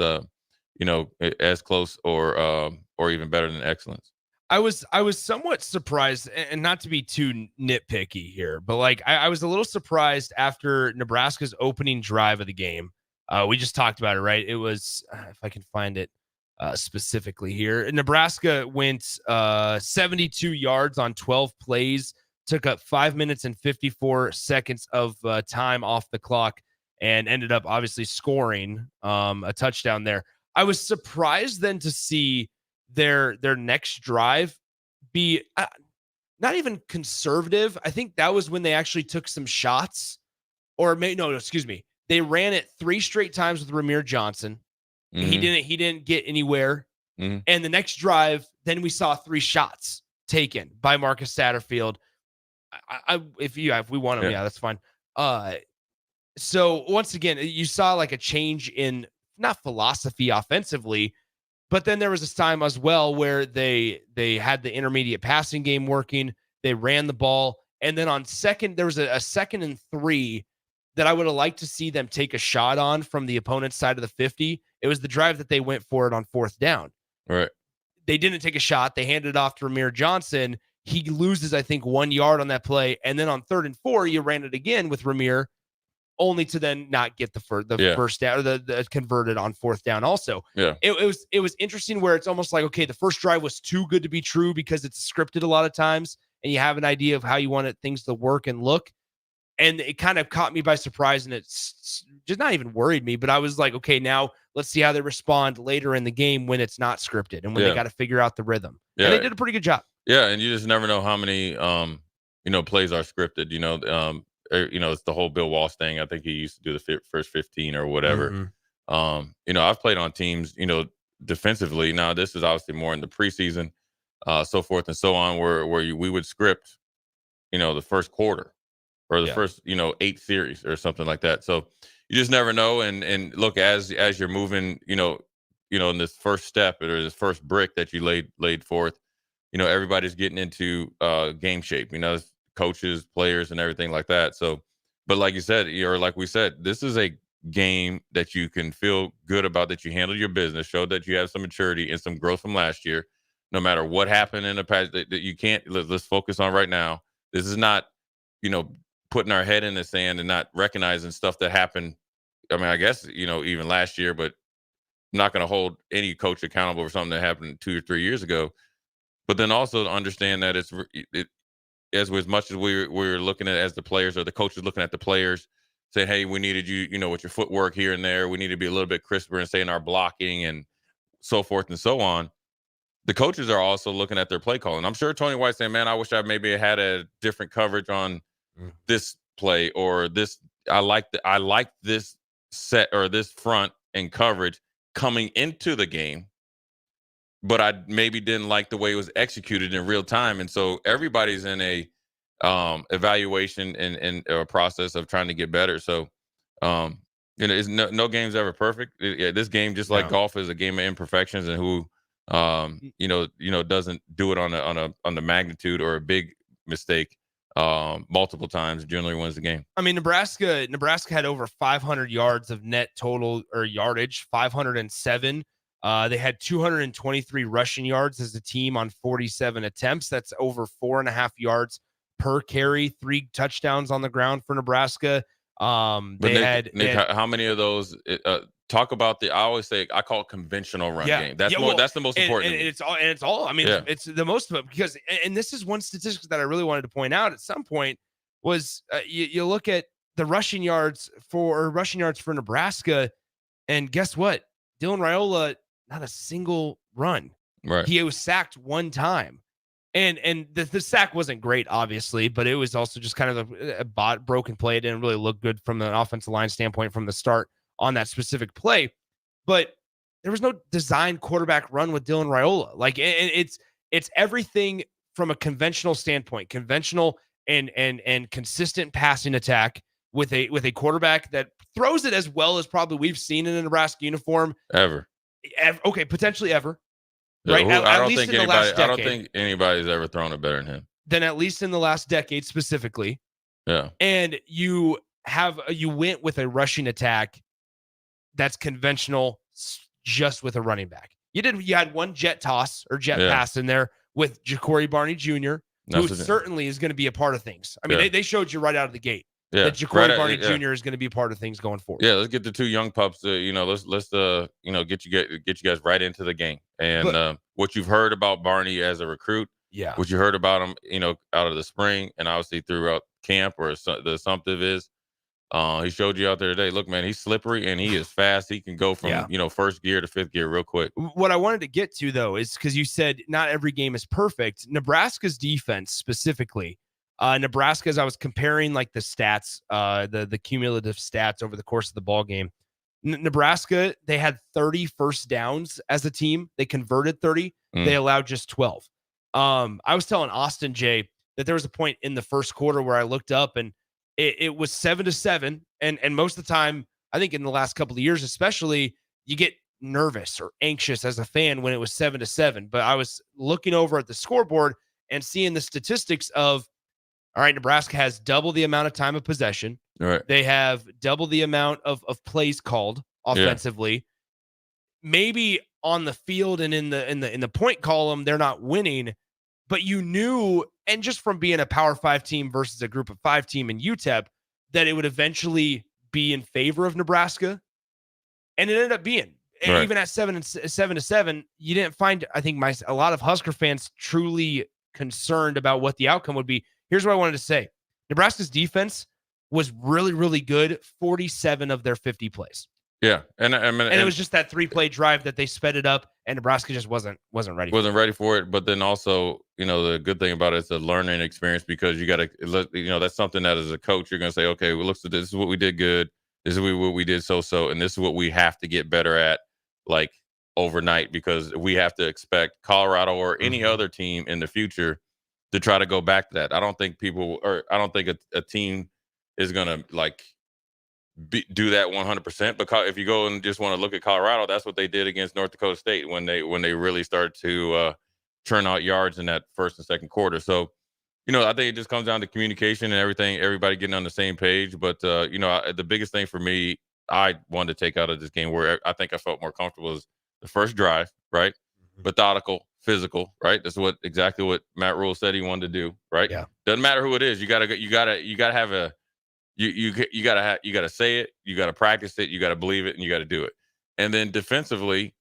[SPEAKER 20] as close or even better than excellence?
[SPEAKER 4] I was somewhat surprised, and not to be too nitpicky here, but like I was a little surprised after Nebraska's opening drive of the game. We just talked about it, right? It was, if I can find it specifically here, Nebraska went 72 yards on 12 plays, took up 5 minutes and 54 seconds of time off the clock, and ended up obviously scoring a touchdown there. I was surprised then to see their next drive be not even conservative. I think that was when they actually took some shots, or excuse me. They ran it 3 straight times with Ramir Johnson. Mm-hmm. He didn't get anywhere. Mm-hmm. And the next drive, then we saw 3 shots taken by Marcus Satterfield. If we want him, that's fine. So once again, you saw like a change in not philosophy offensively, but then there was this time as well where they had the intermediate passing game working. They ran the ball. And then on second, there was a 2nd and 3 that I would have liked to see them take a shot on from the opponent's side of the 50. It was the drive that they went for it on 4th down.
[SPEAKER 20] Right.
[SPEAKER 4] They didn't take a shot. They handed it off to Ramir Johnson. He loses, I think, 1 yard on that play. And then on 3rd and 4, you ran it again with Ramir, only to then not get the first down, or the converted on 4th down also.
[SPEAKER 20] Yeah.
[SPEAKER 4] It was interesting where it's almost like, okay, the first drive was too good to be true because it's scripted a lot of times. and you have an idea of how you want things to work and look. And it kind of caught me by surprise, and it's just not even worried me, but I was like, okay, now let's see how they respond later in the game when it's not scripted and when they got to figure out the rhythm.
[SPEAKER 20] Yeah.
[SPEAKER 4] And they did a pretty good job.
[SPEAKER 20] Yeah, and you just never know how many plays are scripted. It's the whole Bill Walsh thing. I think he used to do the first 15 or whatever. I've played on teams, defensively. Now this is obviously more in the preseason, so forth and so on, where we would script, the first quarter or the first 8 series or something like that. So you just never know. And look, as you're moving, in this first step or this first brick that you laid forth, everybody's getting into game shape. Coaches, players, and everything like that. So, but like you said, or like we said, this is a game that you can feel good about, that you handled your business, showed that you have some maturity and some growth from last year. No matter what happened in the past, that you can't. Let's focus on right now. This is not, putting our head in the sand and not recognizing stuff that happened. I mean, I guess, even last year, but I'm not going to hold any coach accountable for something that happened 2 or 3 years ago. But then also to understand that as much as we're looking at as the players, or the coaches looking at the players, saying, hey, we needed you, with your footwork here and there. We need to be a little bit crisper and saying our blocking and so forth and so on. The coaches are also looking at their play calling. I'm sure Tony White's saying, man, I wish I maybe had a different coverage on this play, or this. I like this set or this front and coverage coming into the game, but I maybe didn't like the way it was executed in real time. And so everybody's in a evaluation and a process of trying to get better. So, it's no game's ever perfect. This game, just like golf, is a game of imperfections, and who, doesn't do it on the magnitude or a big mistake multiple times generally wins the game.
[SPEAKER 4] I mean, Nebraska had over 500 yards of net total or yardage, 507. They had 223 rushing yards as a team on 47 attempts. That's over 4.5 yards per carry, 3 touchdowns on the ground for Nebraska. Nick,
[SPEAKER 20] how many of those? Talk about I always say I call it conventional run game. That's the most important.
[SPEAKER 4] And it's all. I mean, it's the most of it, because, and this is one statistic that I really wanted to point out at some point was you look at the rushing yards for Nebraska, and guess what? Dylan Rhule, not a single run.
[SPEAKER 20] Right.
[SPEAKER 4] He was sacked 1 time. And the sack wasn't great, obviously, but it was also just kind of a broken play. It didn't really look good from an offensive line standpoint from the start on that specific play. But there was no designed quarterback run with Dylan Rhule. Like, and it's everything from a conventional standpoint, conventional and consistent passing attack with a quarterback that throws it as well as probably we've seen in a Nebraska uniform
[SPEAKER 20] ever.
[SPEAKER 4] Okay, potentially ever.
[SPEAKER 20] Yeah,
[SPEAKER 4] right?
[SPEAKER 20] I don't
[SPEAKER 4] think
[SPEAKER 20] anybody's ever thrown it better than him.
[SPEAKER 4] Then at least in the last decade specifically.
[SPEAKER 20] Yeah.
[SPEAKER 4] And you went with a rushing attack that's conventional, just with a running back. You had one jet toss or jet pass in there with Ja'Cory Barney Jr., who certainly is going to be a part of things. I mean, they showed you right out of the gate that Ja'Cory Barney Jr. is going to be a part of things going forward.
[SPEAKER 20] Yeah, let's get the 2 young pups. Let's get you guys right into the game. And what you've heard about Barney as a recruit, what you heard about him, out of the spring and obviously throughout camp or the assumptive is, he showed you out there today. Look, man, he's slippery and he is fast. He can go from first gear to 5th gear real quick.
[SPEAKER 4] What I wanted to get to, though, is because you said not every game is perfect. Nebraska's defense specifically. Nebraska, as I was comparing like the stats, the cumulative stats over the course of the ball game, Nebraska, they had 30 first downs as a team. They converted 30. They allowed just 12. I was telling Austin J that there was a point in the first quarter where I looked up and it was 7-7. And most of the time, I think in the last couple of years, especially, you get nervous or anxious as a fan when it was 7-7. But I was looking over at the scoreboard and seeing the statistics of, all right, Nebraska has double the amount of time of possession.
[SPEAKER 20] All right.
[SPEAKER 4] They have double the amount of plays called offensively. Yeah. Maybe on the field and in the point column, they're not winning, but you knew, and just from being a Power 5 team versus a Group of 5 team in UTEP, that it would eventually be in favor of Nebraska, and it ended up being. And even at 7-7, you didn't find, I think, a lot of Husker fans truly concerned about what the outcome would be. Here's what I wanted to say. Nebraska's defense was really, really good 47 of their 50 plays.
[SPEAKER 20] Yeah. And
[SPEAKER 4] it was just that 3-play drive that they sped it up, and Nebraska just wasn't ready.
[SPEAKER 20] Wasn't ready for it. But then also, the good thing about it is a learning experience, because you got to, that's something that as a coach, you're going to say, okay, well, this is what we did good. This is what we did so, and this is what we have to get better at, like, overnight, because we have to expect Colorado or any other team in the future to try to go back to that. I don't think a team is going to do that 100%. Because if you go and just want to look at Colorado, that's what they did against North Dakota State when they really started to churn out yards in that first and second quarter. So, I think it just comes down to communication and everything, everybody getting on the same page. But, the biggest thing for me, I wanted to take out of this game, where I think I felt more comfortable, is the first drive, right? Methodical, physical, right? That's exactly what Matt Rhule said he wanted to do, right?
[SPEAKER 4] Yeah.
[SPEAKER 20] Doesn't matter who it is. You gotta have a, you gotta say it, you gotta practice it, you gotta believe it, and you gotta do it. And then defensively,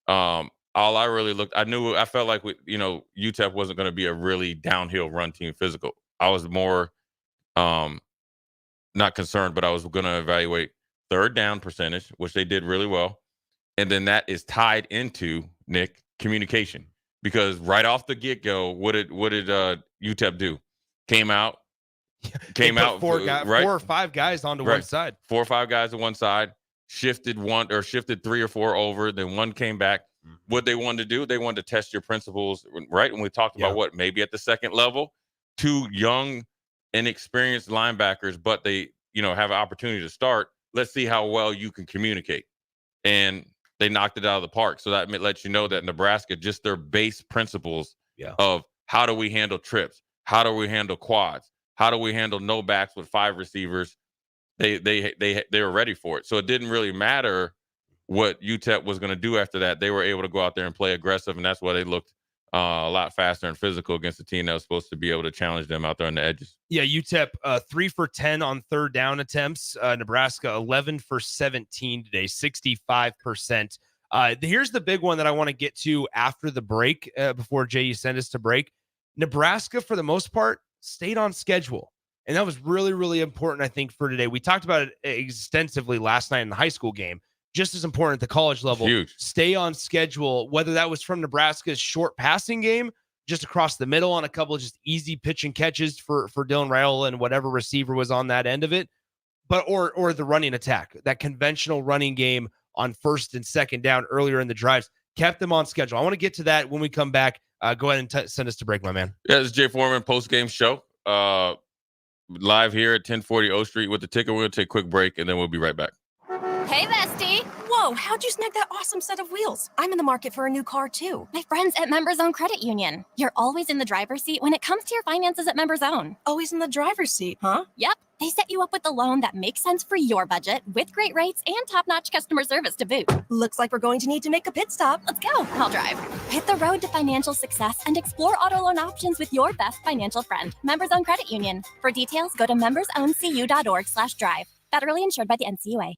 [SPEAKER 20] all I felt like UTEP wasn't going to be a really downhill run team physical. I was more not concerned, but I was going to evaluate third down percentage, which they did really well. And then that is tied into, Nick, communication. Because right off the get-go, what did UTEP do? Came out,
[SPEAKER 4] four or five guys onto one side.
[SPEAKER 20] 4 or 5 guys on one side, shifted 3 or 4 over, then one came back. What they wanted to do, they wanted to test your principles, right? And we talked about maybe at the second level, 2 young, inexperienced linebackers, but they, have an opportunity to start. Let's see how well you can communicate. And they knocked it out of the park. So that lets you know that Nebraska, just their base principles of how do we handle trips? How do we handle quads? How do we handle no backs with 5 receivers? They were ready for it. So it didn't really matter what UTEP was going to do after that. They were able to go out there and play aggressive, and that's why they looked a lot faster and physical against a team that was supposed to be able to challenge them out there on the edges.
[SPEAKER 4] Yeah, UTEP 3 for 10 on third down attempts. Nebraska 11 for 17 today, 65%. Here's the big one that I want to get to after the break, before Jay, you send us to break. Nebraska, for the most part, stayed on schedule. And that was really, really important, I think, for today. We talked about it extensively last night in the high school game. Just as important at the college level.
[SPEAKER 20] Huge.
[SPEAKER 4] Stay on schedule, whether that was from Nebraska's short passing game, just across the middle on a couple of just easy pitch and catches for Dylan Rhule and whatever receiver was on that end of it, but or the running attack, that conventional running game on first and second down earlier in the drives, kept them on schedule. I want to get to that when we come back. Go ahead and send us to break, my man.
[SPEAKER 20] Yeah, this is Jay Foreman Postgame Show. Live here at 1040 O Street with the ticker. We're going to take a quick break, and then we'll be right back.
[SPEAKER 21] Hey, bestie. Whoa, how'd you snag that awesome set of wheels? I'm in the market for a new car, too.
[SPEAKER 13] My friends at Members Own Credit Union. You're always in the driver's seat when it comes to your finances at Members Own.
[SPEAKER 21] Always in the driver's seat, huh?
[SPEAKER 13] Yep. They set you up with a loan that makes sense for your budget, with great rates and top-notch customer service to boot.
[SPEAKER 21] Looks like we're going to need to make a pit stop.
[SPEAKER 13] Let's go. I'll drive. Hit the road to financial success and explore auto loan options with your best financial friend, Members Own Credit Union. For details, go to membersowncu.org/drive. Federally insured by the NCUA.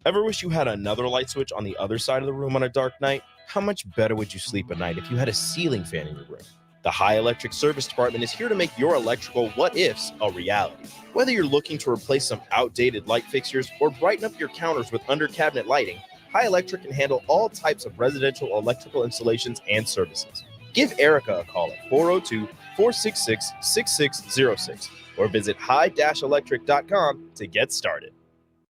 [SPEAKER 8] Ever wish you had another light switch on the other side of the room on a dark night? How much better would you sleep at night if you had a ceiling fan in your room? The High Electric Service Department is here to make your electrical what-ifs a reality. Whether you're looking to replace some outdated light fixtures or brighten up your counters with under-cabinet lighting, High Electric can handle all types of residential electrical installations and services. Give Erica a call at 402-466-6606 or visit high-electric.com to get started.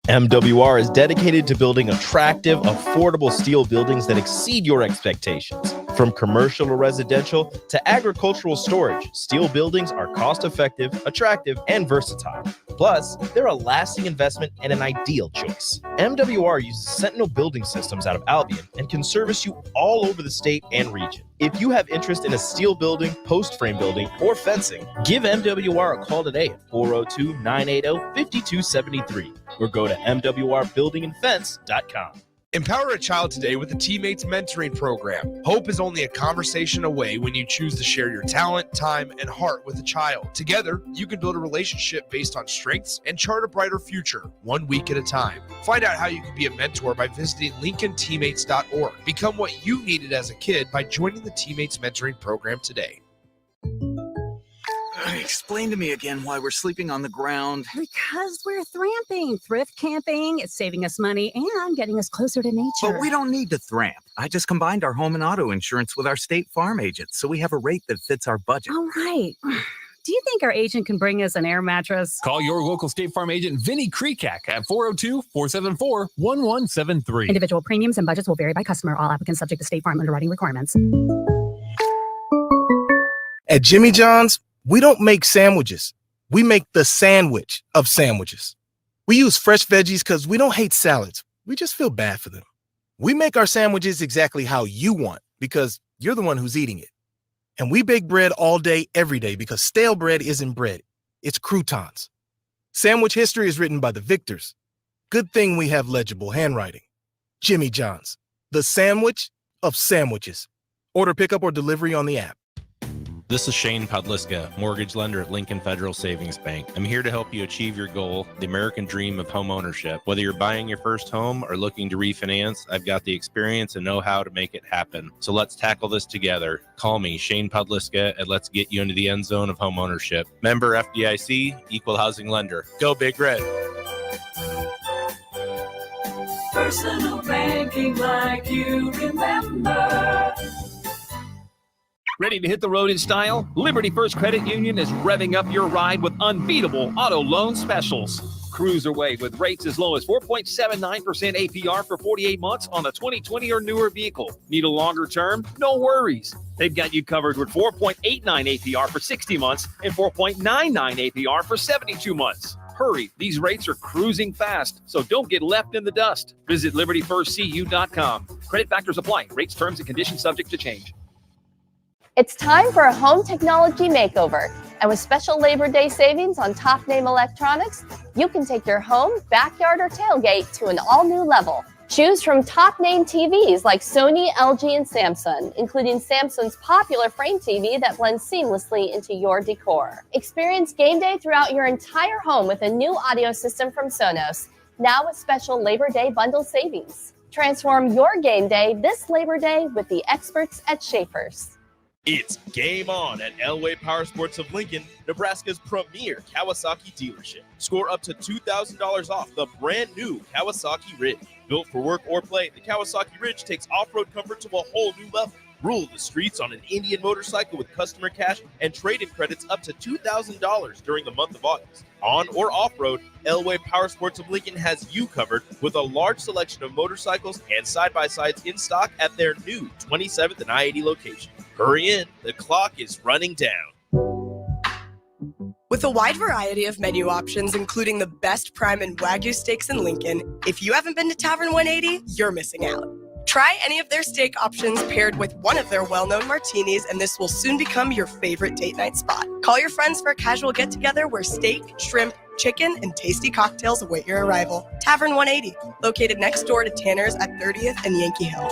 [SPEAKER 8] MWR is dedicated to building attractive, affordable steel buildings that exceed your expectations. From commercial to residential to agricultural storage, steel buildings are cost-effective, attractive, and versatile. Plus, they're a lasting investment and an ideal choice. MWR uses Sentinel Building Systems out of Albion and can service you all over the state and region. If you have interest in a steel building, post frame building, or fencing, give MWR a call today at 402-980-5273 or go to mwrbuildingandfence.com.
[SPEAKER 22] Empower a child today with the Teammates Mentoring Program. Hope is only a conversation away when you choose to share your talent, time, and heart with a child. Together, you can build a relationship based on strengths and chart a brighter future, 1 week at a time. Find out how you can be a mentor by visiting lincolnteammates.org. Become what you needed as a kid by joining the Teammates Mentoring Program today.
[SPEAKER 10] Explain to me again why we're sleeping on the ground.
[SPEAKER 2] Because we're thramping, thrift camping. It's saving us money and getting us closer to nature.
[SPEAKER 10] But we don't need to thramp. I just combined our home and auto insurance with our State Farm agent, so we have a rate that fits our budget.
[SPEAKER 2] All right. Do you think our agent can bring us an air mattress?
[SPEAKER 14] Call your local State Farm agent, Vinny Krekak, at 402-474-1173.
[SPEAKER 2] Individual premiums and budgets will vary by customer. All applicants subject to State Farm underwriting requirements.
[SPEAKER 17] At Jimmy John's, we don't make sandwiches. We make the sandwich of sandwiches. We use fresh veggies because we don't hate salads. We just feel bad for them. We make our sandwiches exactly how you want because you're the one who's eating it. And we bake bread all day, every day because stale bread isn't bread. It's croutons. Sandwich history is written by the victors. Good thing we have legible handwriting. Jimmy John's, the sandwich of sandwiches. Order pickup or delivery on the app.
[SPEAKER 3] This is Shane Podliska, mortgage lender at Lincoln Federal Savings Bank. I'm here to help you achieve your goal, the American dream of home ownership. Whether you're buying your first home or looking to refinance, I've got the experience and know-how to make it happen. So let's tackle this together. Call me, Shane Podliska, and let's get you into the end zone of home ownership. Member FDIC, Equal Housing Lender. Go Big Red.
[SPEAKER 23] Personal banking like you remember.
[SPEAKER 24] Ready to hit the road in style? Liberty First Credit Union is revving up your ride with unbeatable auto loan specials. Cruise away with rates as low as 4.79% APR for 48 months on a 2020 or newer vehicle. Need a longer term? No worries. They've got you covered with 4.89 APR for 60 months and 4.99 APR for 72 months. Hurry, these rates are cruising fast, so don't get left in the dust. Visit libertyfirstcu.com. Credit factors apply. Rates, terms, and conditions subject to change.
[SPEAKER 18] It's time for a home technology makeover. And with special Labor Day savings on top name electronics, you can take your home, backyard, or tailgate to an all-new level. Choose from top name TVs like Sony, LG, and Samsung, including Samsung's popular frame TV that blends seamlessly into your decor. Experience game day throughout your entire home with a new audio system from Sonos, now with special Labor Day bundle savings. Transform your game day this Labor Day with the experts at Schaefer's.
[SPEAKER 8] It's game on at Elway Power Sports of Lincoln, Nebraska's premier Kawasaki dealership. Score up to $2,000 off the brand new Kawasaki Ridge. Built for work or play, the Kawasaki Ridge takes off-road comfort to a whole new level. Rule the streets on an Indian motorcycle with customer cash and trade-in credits up to $2,000 during the month of August. On or off-road, Elway Power Sports of Lincoln has you covered with a large selection of motorcycles and side-by-sides in stock at their new 27th and I-80 location. Hurry in, the clock is running down.
[SPEAKER 25] With a wide variety of menu options, including the best prime and Wagyu steaks in Lincoln, if you haven't been to Tavern 180, you're missing out. Try any of their steak options paired with one of their well-known martinis, and this will soon become your favorite date night spot. Call your friends for a casual get-together where steak, shrimp, chicken, and tasty cocktails await your arrival. Tavern 180, located next door to Tanner's at 30th and Yankee Hill.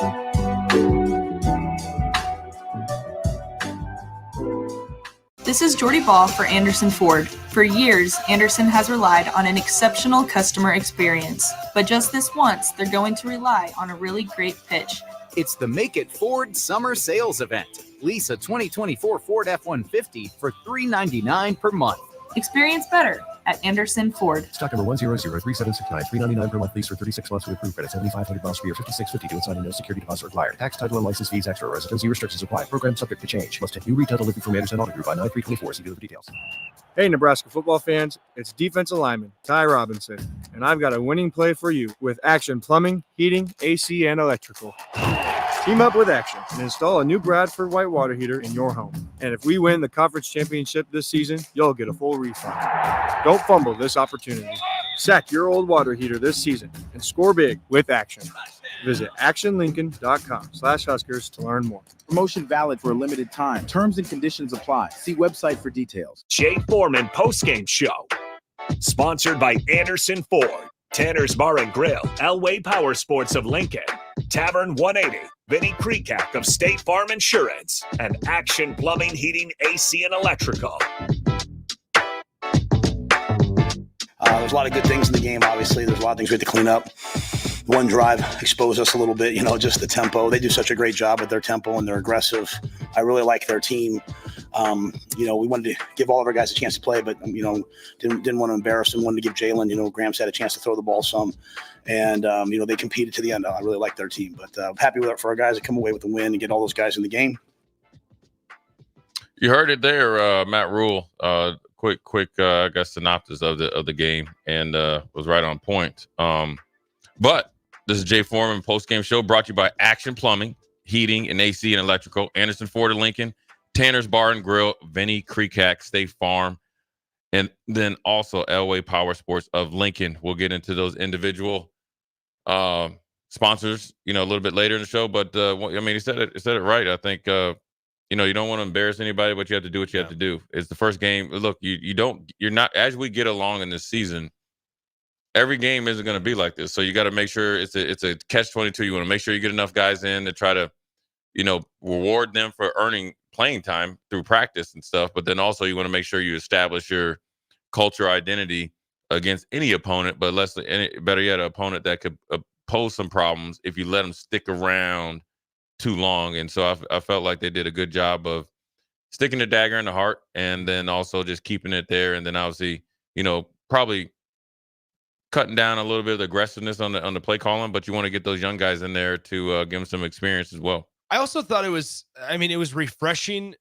[SPEAKER 9] This is Jordy Ball for Anderson Ford. For years, Anderson has relied on an exceptional customer experience. But just this once, they're going to rely on a really great pitch.
[SPEAKER 10] It's the Make It Ford Summer Sales Event. Lease a 2024 Ford F-150 for $399 per month.
[SPEAKER 9] Experience better at Anderson Ford.
[SPEAKER 11] Stock number 1003769, $399 per month lease for 36 months with approved credit, 7,500 miles per year, 56.52 and signing no security deposit required. Tax, title, and license fees extra. Residency restrictions apply. Program subject to change. Must have new retail delivery from Anderson Auto Group by 9/3/24. See dealer for details.
[SPEAKER 26] Hey, Nebraska football fans, it's defensive lineman Ty Robinson, and I've got a winning play for you with Action Plumbing, Heating, AC, and Electrical. Team up with Action and install a new Bradford white water heater in your home. And if we win the conference championship this season, you'll get a full refund. Don't fumble this opportunity. Sack your old water heater this season and score big with Action. Visit actionlincoln.com/Huskers to learn more.
[SPEAKER 27] Promotion valid for a limited time. Terms and conditions apply. See website for details.
[SPEAKER 1] Jay Foreman Postgame Show. Sponsored by Anderson Ford, Tanner's Bar and Grill, Elway Power Sports of Lincoln, Tavern 180, Vinny Krekak of State Farm Insurance, and Action Plumbing, Heating, AC, and Electrical.
[SPEAKER 28] There's a lot of good things in the game, obviously. There's a lot of things we have to clean up. One drive exposed us a little bit, just the tempo. They do such a great job with their tempo, and they're aggressive. I really like their team. We wanted to give all of our guys a chance to play, but didn't want to embarrass them. Wanted to give Jalen, Grams had a chance to throw the ball some, and they competed to the end. I really like their team, but I'm happy with it for our guys to come away with the win and get all those guys in the game.
[SPEAKER 20] You heard it there, Matt Rhule. Quick, I guess synopsis of the game, and was right on point. But this is Jay Foreman Postgame Show, brought to you by Action Plumbing, Heating, and AC and Electrical, Anderson Ford of Lincoln, Tanner's Bar and Grill, Vinny Creekack State Farm, and then also Elway Power Sports of Lincoln. We'll get into those individual sponsors, a little bit later in the show. But he said it right. I think you don't want to embarrass anybody, but you have to do what you have to do. It's the first game. Look, you're not, as we get along in this season, every game isn't going to be like this. So you got to make sure it's a catch-22. You want to make sure you get enough guys in to try to, reward them for earning playing time through practice and stuff. But then also you want to make sure you establish your culture identity against any opponent, but better yet, an opponent that could pose some problems if you let them stick around too long. And so I felt like they did a good job of sticking the dagger in the heart, and then also just keeping it there. And then obviously, probably cutting down a little bit of the aggressiveness on the play calling, but you want to get those young guys in there to give them some experience as well.
[SPEAKER 22] I also thought it was refreshing,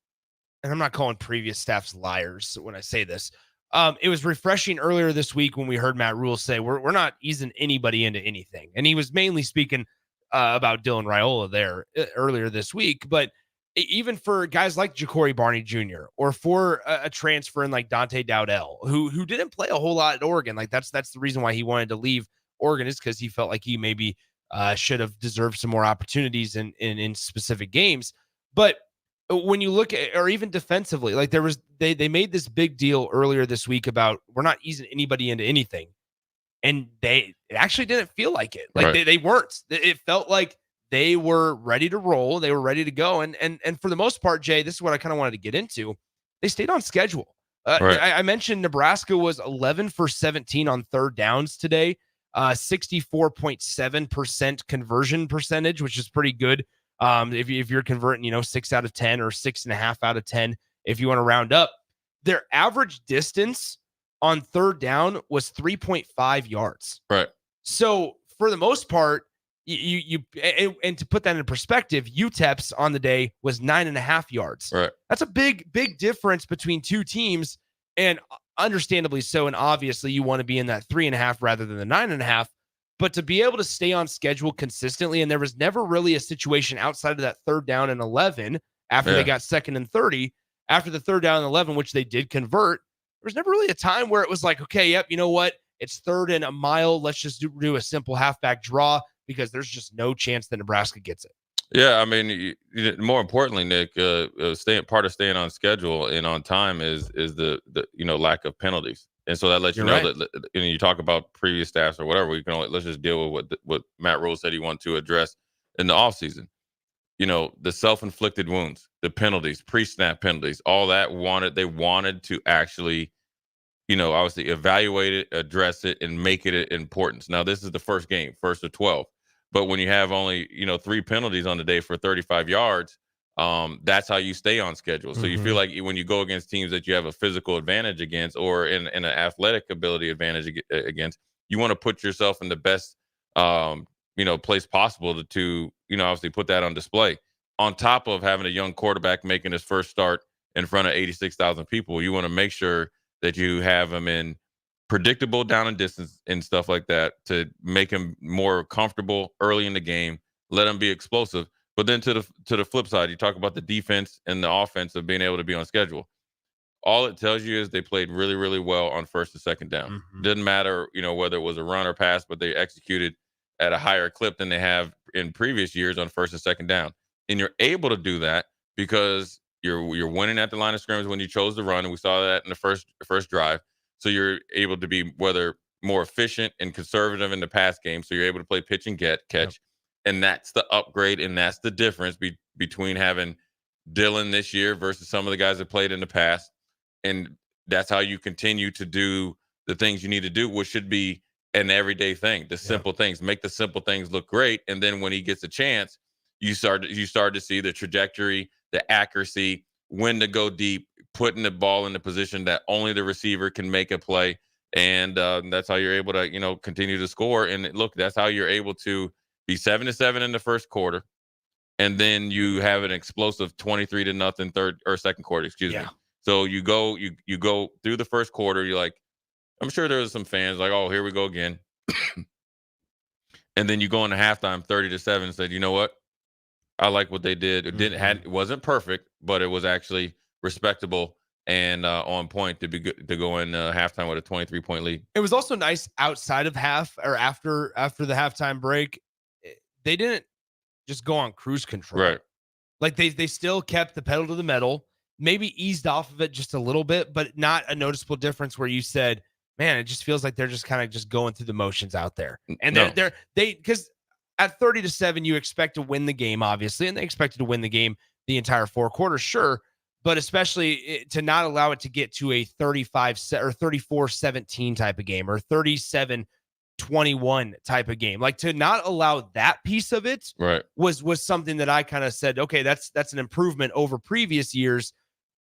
[SPEAKER 22] and I'm not calling previous staffs liars when I say this. It was refreshing earlier this week when we heard Matt Rhule say we're not easing anybody into anything. And he was mainly speaking about Dylan Rhule there earlier this week. But even for guys like Ja'Cory Barney Jr. or for a transfer in like Dante Dowdell, who didn't play a whole lot at Oregon, like that's the reason why he wanted to leave Oregon, is because he felt like he maybe should have deserved some more opportunities in specific games. But when you look at, or even defensively, like they made this big deal earlier this week about we're not easing anybody into anything. And it actually didn't feel like it. Like right. they weren't. It felt like they were ready to roll. They were ready to go. And for the most part, Jay, this is what I kind of wanted to get into. They stayed on schedule. Right. I mentioned Nebraska was 11 for 17 on third downs today, 64.7% conversion percentage, which is pretty good. If you're converting, 6 out of 10 or 6.5 out of 10, if you want to round up. Their average distance on third down was 3.5 yards.
[SPEAKER 20] Right.
[SPEAKER 22] So for the most part, and to put that in perspective, UTEP's on the day was 9.5 yards.
[SPEAKER 20] Right.
[SPEAKER 22] That's a big difference between two teams, and understandably so. And obviously you want to be in that 3.5 rather than the 9.5, but to be able to stay on schedule consistently. And there was never really a situation outside of that third down and 11 after they got second and 30, after the third down and 11, which they did convert. There was never really a time where it was like, okay, yep, you know what? It's third and a mile. Let's just do a simple halfback draw, because there's just no chance that Nebraska gets it.
[SPEAKER 20] Yeah, more importantly, Nick, part of staying on schedule and on time is the lack of penalties, and so that lets you know right. that you talk about previous staffs or whatever. We can let's just deal with what Matt Rhule said he wanted to address in the offseason. The self-inflicted wounds, the penalties, pre-snap penalties, all that they wanted to actually, obviously evaluate it, address it, and make it an importance. Now, this is the first game, first of 12. But when you have only, 3 penalties on the day for 35 yards, that's how you stay on schedule. So you feel like when you go against teams that you have a physical advantage against, or in an athletic ability advantage against, you want to put yourself in the best, place possible to obviously put that on display. On top of having a young quarterback making his first start in front of 86,000 people, you want to make sure that you have him in predictable down and distance and stuff like that to make him more comfortable early in the game, let him be explosive. But then to the flip side, you talk about the defense and the offense of being able to be on schedule. All it tells you is they played really, really well on first and second down. Mm-hmm. Didn't matter, whether it was a run or pass, but they executed at a higher clip than they have in previous years on first and second down. And you're able to do that because you're winning at the line of scrimmage when you chose to run, and we saw that in the first drive. So you're able to be more efficient and conservative in the pass game. So you're able to play pitch and catch. Yep. And that's the upgrade, and that's the difference between having Dylan this year versus some of the guys that played in the past. And that's how you continue to do the things you need to do, which should be an everyday thing. The simple things, make the simple things look great. And then when he gets a chance, you start to see the trajectory, the accuracy, when to go deep, putting the ball in the position that only the receiver can make a play. And that's how you're able to, continue to score. And look, that's how you're able to be 7-7 in the first quarter. And then you have an explosive 23-0 third or second quarter, excuse me. So you go through the first quarter. You're like, I'm sure there was some fans like, oh, here we go again. And then you go into halftime 30-7 and said, you know what? I like what they did. It wasn't perfect, but it was actually respectable and on point to go in halftime with a 23-point lead.
[SPEAKER 22] It was also nice outside of half or after the halftime break. They didn't just go on cruise control.
[SPEAKER 20] Right.
[SPEAKER 22] Like they still kept the pedal to the metal, maybe eased off of it just a little bit, but not a noticeable difference where you said, man, it just feels like they're just kind of just going through the motions out there. And because at 30-7, you expect to win the game, obviously, and they expected to win the game the entire 4 quarters, sure, but especially to not allow it to get to a 35 or 34-17 type of game or 37-21 type of game. Like to not allow that piece of it was something that I kind of said, okay, that's an improvement over previous years.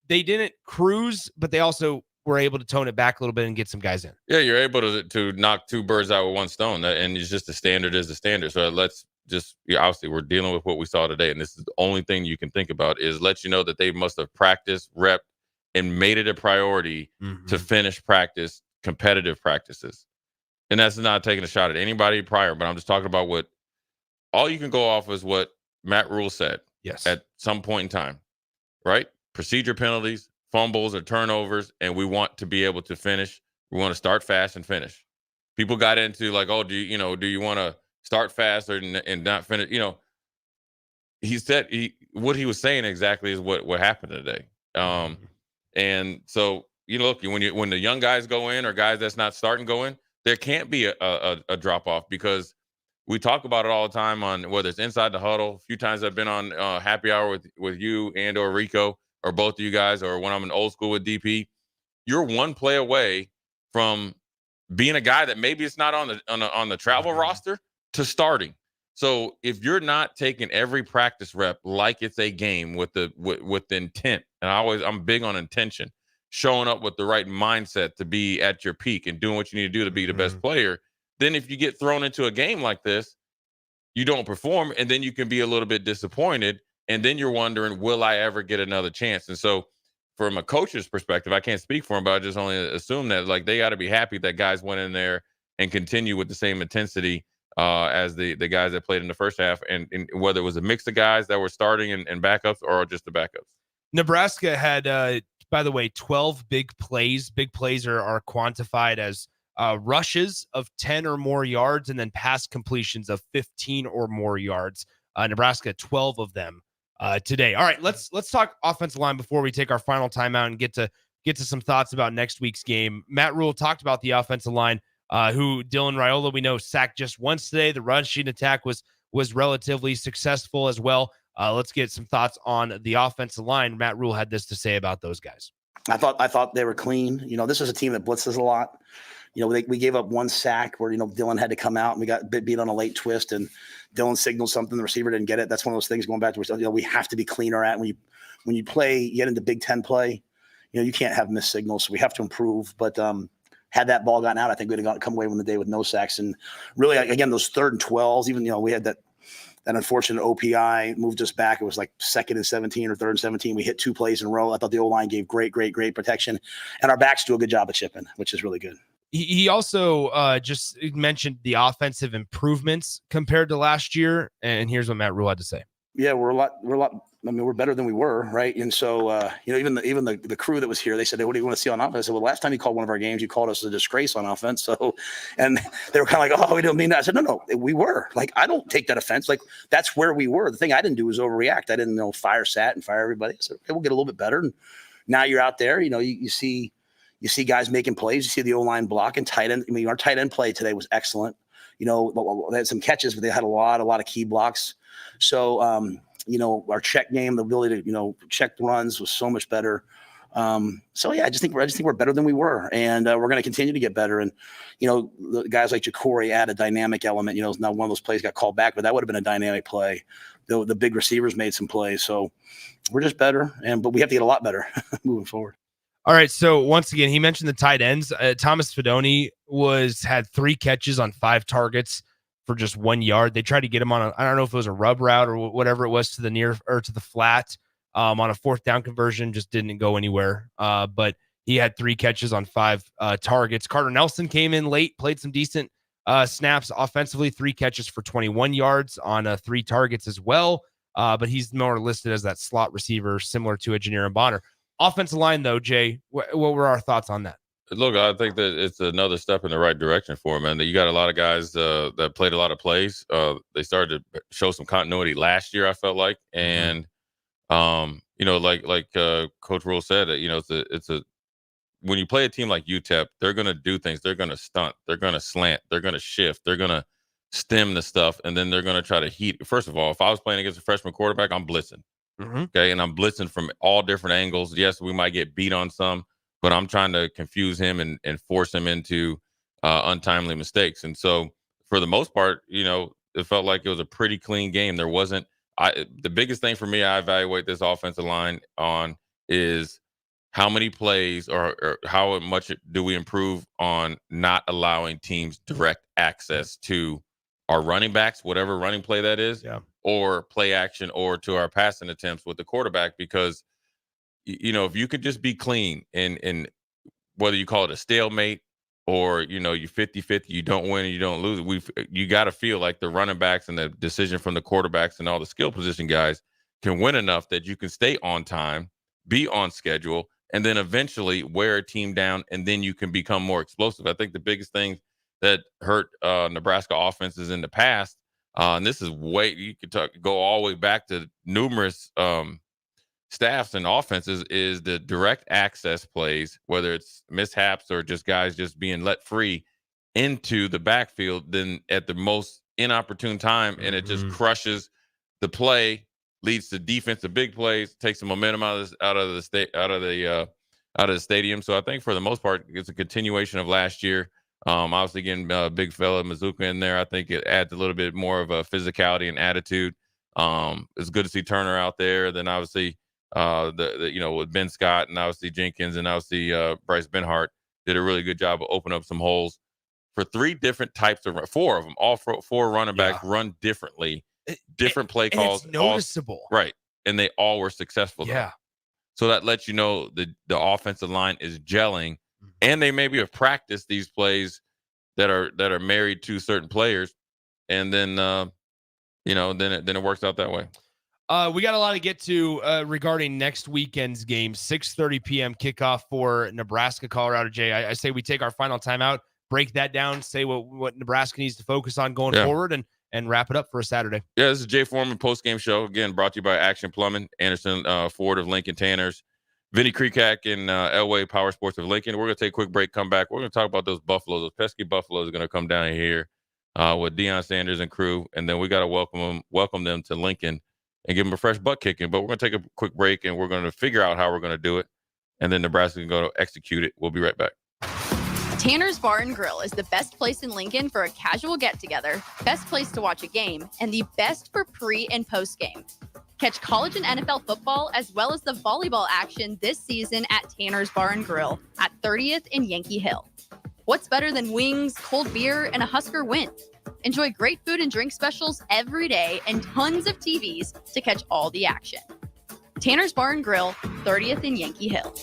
[SPEAKER 22] They didn't cruise, but they also were able to tone it back a little bit and get some guys in.
[SPEAKER 20] Yeah, you're able to knock 2 birds out with 1 stone. And it's just the standard is the standard. So let's just, obviously we're dealing with what we saw today. And this is the only thing you can think about is let you know that they must have practiced, repped, and made it a priority to finish practice, competitive practices. And that's not taking a shot at anybody prior, but I'm just talking about what all you can go off is what Matt Rhule said at some point in time, right? Procedure penalties, fumbles or turnovers, and we want to be able to finish. We want to start fast and finish. People got into like, oh, do you want to start fast and not finish? He said what he was saying exactly is what happened today. And so look, when the young guys go in or guys that's not starting go in, there can't be a drop off because we talk about it all the time on whether it's inside the huddle. A few times I've been on happy hour with you and or Rico or both of you guys, or when I'm in old school with DP. You're one play away from being a guy that maybe it's not on the travel roster to starting. So if you're not taking every practice rep like it's a game with the intent, and I'm big on intention, showing up with the right mindset to be at your peak and doing what you need to do to be the best player, then if you get thrown into a game like this, you don't perform, and then you can be a little bit disappointed, and then you're wondering, will I ever get another chance? And so from a coach's perspective, I can't speak for him, but I just only assume that like they got to be happy that guys went in there and continue with the same intensity as the guys that played in the first half, and whether it was a mix of guys that were starting and backups or just the backups.
[SPEAKER 22] Nebraska had, by the way, 12 big plays. Big plays are quantified as rushes of 10 or more yards and then pass completions of 15 or more yards. Nebraska, 12 of them today. All right, let's talk offensive line before we take our final timeout and get to some thoughts about next week's game. Matt Rhule talked about the offensive line, who Dylan Rhule, we know, sacked just once today. The rushing attack was relatively successful as well. Let's get some thoughts on the offensive line. Matt Rhule had this to say about those guys.
[SPEAKER 28] I thought they were clean. This is a team that blitzes a lot. We gave up 1 sack where, Dylan had to come out and we got beat on a late twist and Dylan signaled something. The receiver didn't get it. That's one of those things going back to, we have to be cleaner at when you play, you get into Big Ten play, you can't have missed signals. So we have to improve. But had that ball gotten out, I think we'd have come away from the day with no sacks. And really, again, those 3rd and 12s, even, we had that unfortunate OPI moved us back. It was like 2nd and 17 or 3rd and 17. We hit 2 plays in a row. I thought the O-line gave great protection. And our backs do a good job of chipping, which is really good.
[SPEAKER 22] He also just mentioned the offensive improvements compared to last year. And here's what Matt Rhule had to say.
[SPEAKER 28] Yeah, we're a lot. I mean, we're better than we were, right? And so, even the crew that was here, they said, hey, what do you want to see on offense? I said, well, last time you called one of our games, you called us a disgrace on offense. So, and they were kind of like, oh, we don't mean that. I said, no, we were. Like, I don't take that offense. Like, that's where we were. The thing I didn't do was overreact. I didn't fire Sat and fire everybody. I said, okay, we'll get a little bit better. And now you're out there, you see guys making plays. You see the O-line block and tight end. I mean, our tight end play today was excellent. They had some catches, but they had a lot of key blocks. So, our check game, the ability to, check runs was so much better. So yeah, I just think we're better than we were, and we're going to continue to get better. And the guys like Ja'Cory add a dynamic element. Now one of those plays got called back, but that would have been a dynamic play. The big receivers made some plays, so we're just better. But we have to get a lot better moving forward.
[SPEAKER 22] All right. So once again, he mentioned the tight ends. Thomas Fidone had 3 catches on 5 targets for just 1 yard. They tried to get him on I don't know if it was a rub route or whatever it was to the near or to the flat on a 4th down conversion, just didn't go anywhere. But he had 3 catches on 5 targets. Carter Nelson came in late, played some decent snaps offensively, 3 catches for 21 yards on 3 targets as well. But he's more listed as that slot receiver, similar to a Janiran Bonner. Offensive line, though, Jay, what were our thoughts on that?
[SPEAKER 20] Look, I think that it's another step in the right direction for him, man. You got a lot of guys that played a lot of plays. They started to show some continuity last year, I felt like. And, like Coach Rhule said, it's a when you play a team like UTEP, they're going to do things. They're going to stunt. They're going to slant. They're going to shift. They're going to stem the stuff, and then they're going to try to heat. First of all, if I was playing against a freshman quarterback, I'm blitzing. Okay, and I'm blitzing from all different angles. Yes, we might get beat on some, but I'm trying to confuse him and force him into untimely mistakes. And so, for the most part, it felt like it was a pretty clean game. There wasn't. The biggest thing for me, I evaluate this offensive line on is how many plays or how much do we improve on not allowing teams direct access to our running backs, whatever running play that is, or play action, or to our passing attempts with the quarterback. Because, if you could just be clean and whether you call it a stalemate or, you 50-50, you don't win and you don't lose. You got to feel like the running backs and the decision from the quarterbacks and all the skill position guys can win enough that you can stay on time, be on schedule, and then eventually wear a team down, and then you can become more explosive. I think the biggest thing that hurt Nebraska offenses in the past, and this is you could go all the way back to numerous staffs and offenses, is the direct access plays, whether it's mishaps or just guys just being let free into the backfield, then at the most inopportune time, and it just crushes the play, leads to defensive big plays, takes the momentum out of the stadium. So I think for the most part, it's a continuation of last year. Obviously, getting big fella Mazuka in there, I think it adds a little bit more of a physicality and attitude. It's good to see Turner out there. Then obviously, with Ben Scott and obviously Jenkins and obviously Bryce Benhart did a really good job of opening up some holes for 3 different types of 4 of them. All 4 running backs run differently, different play calls.
[SPEAKER 22] It's noticeable,
[SPEAKER 20] right? And they all were successful.
[SPEAKER 22] Yeah.
[SPEAKER 20] So that lets you know the offensive line is gelling. And they maybe have practiced these plays that are married to certain players, and then then it works out that way.
[SPEAKER 22] We got a lot to get to regarding next weekend's game. 6:30 p.m. kickoff for Nebraska, Colorado. Jay, I say we take our final timeout, break that down, say what Nebraska needs to focus on going forward, and wrap it up for a Saturday.
[SPEAKER 20] Yeah, this is Jay Foreman Postgame Show, again brought to you by Action Plumbing, Anderson Ford of Lincoln Tanners, Vinny Kreekak and Elway Power Sports of Lincoln. We're going to take a quick break, come back. We're going to talk about those Buffaloes. Those pesky Buffaloes are going to come down here with Deion Sanders and crew, and then we got to welcome them to Lincoln and give them a fresh butt kicking. But we're going to take a quick break, and we're going to figure out how we're going to do it, and then Nebraska can go to execute it. We'll be right back.
[SPEAKER 4] Tanner's Bar and Grill is the best place in Lincoln for a casual get-together, best place to watch a game, and the best for pre- and post-game. Catch college and NFL football as well as the volleyball action this season at Tanner's Bar and Grill at 30th and Yankee Hill. What's better than wings, cold beer, and a Husker win? Enjoy great food and drink specials every day and tons of TVs to catch all the action. Tanner's Bar and Grill, 30th and Yankee Hill.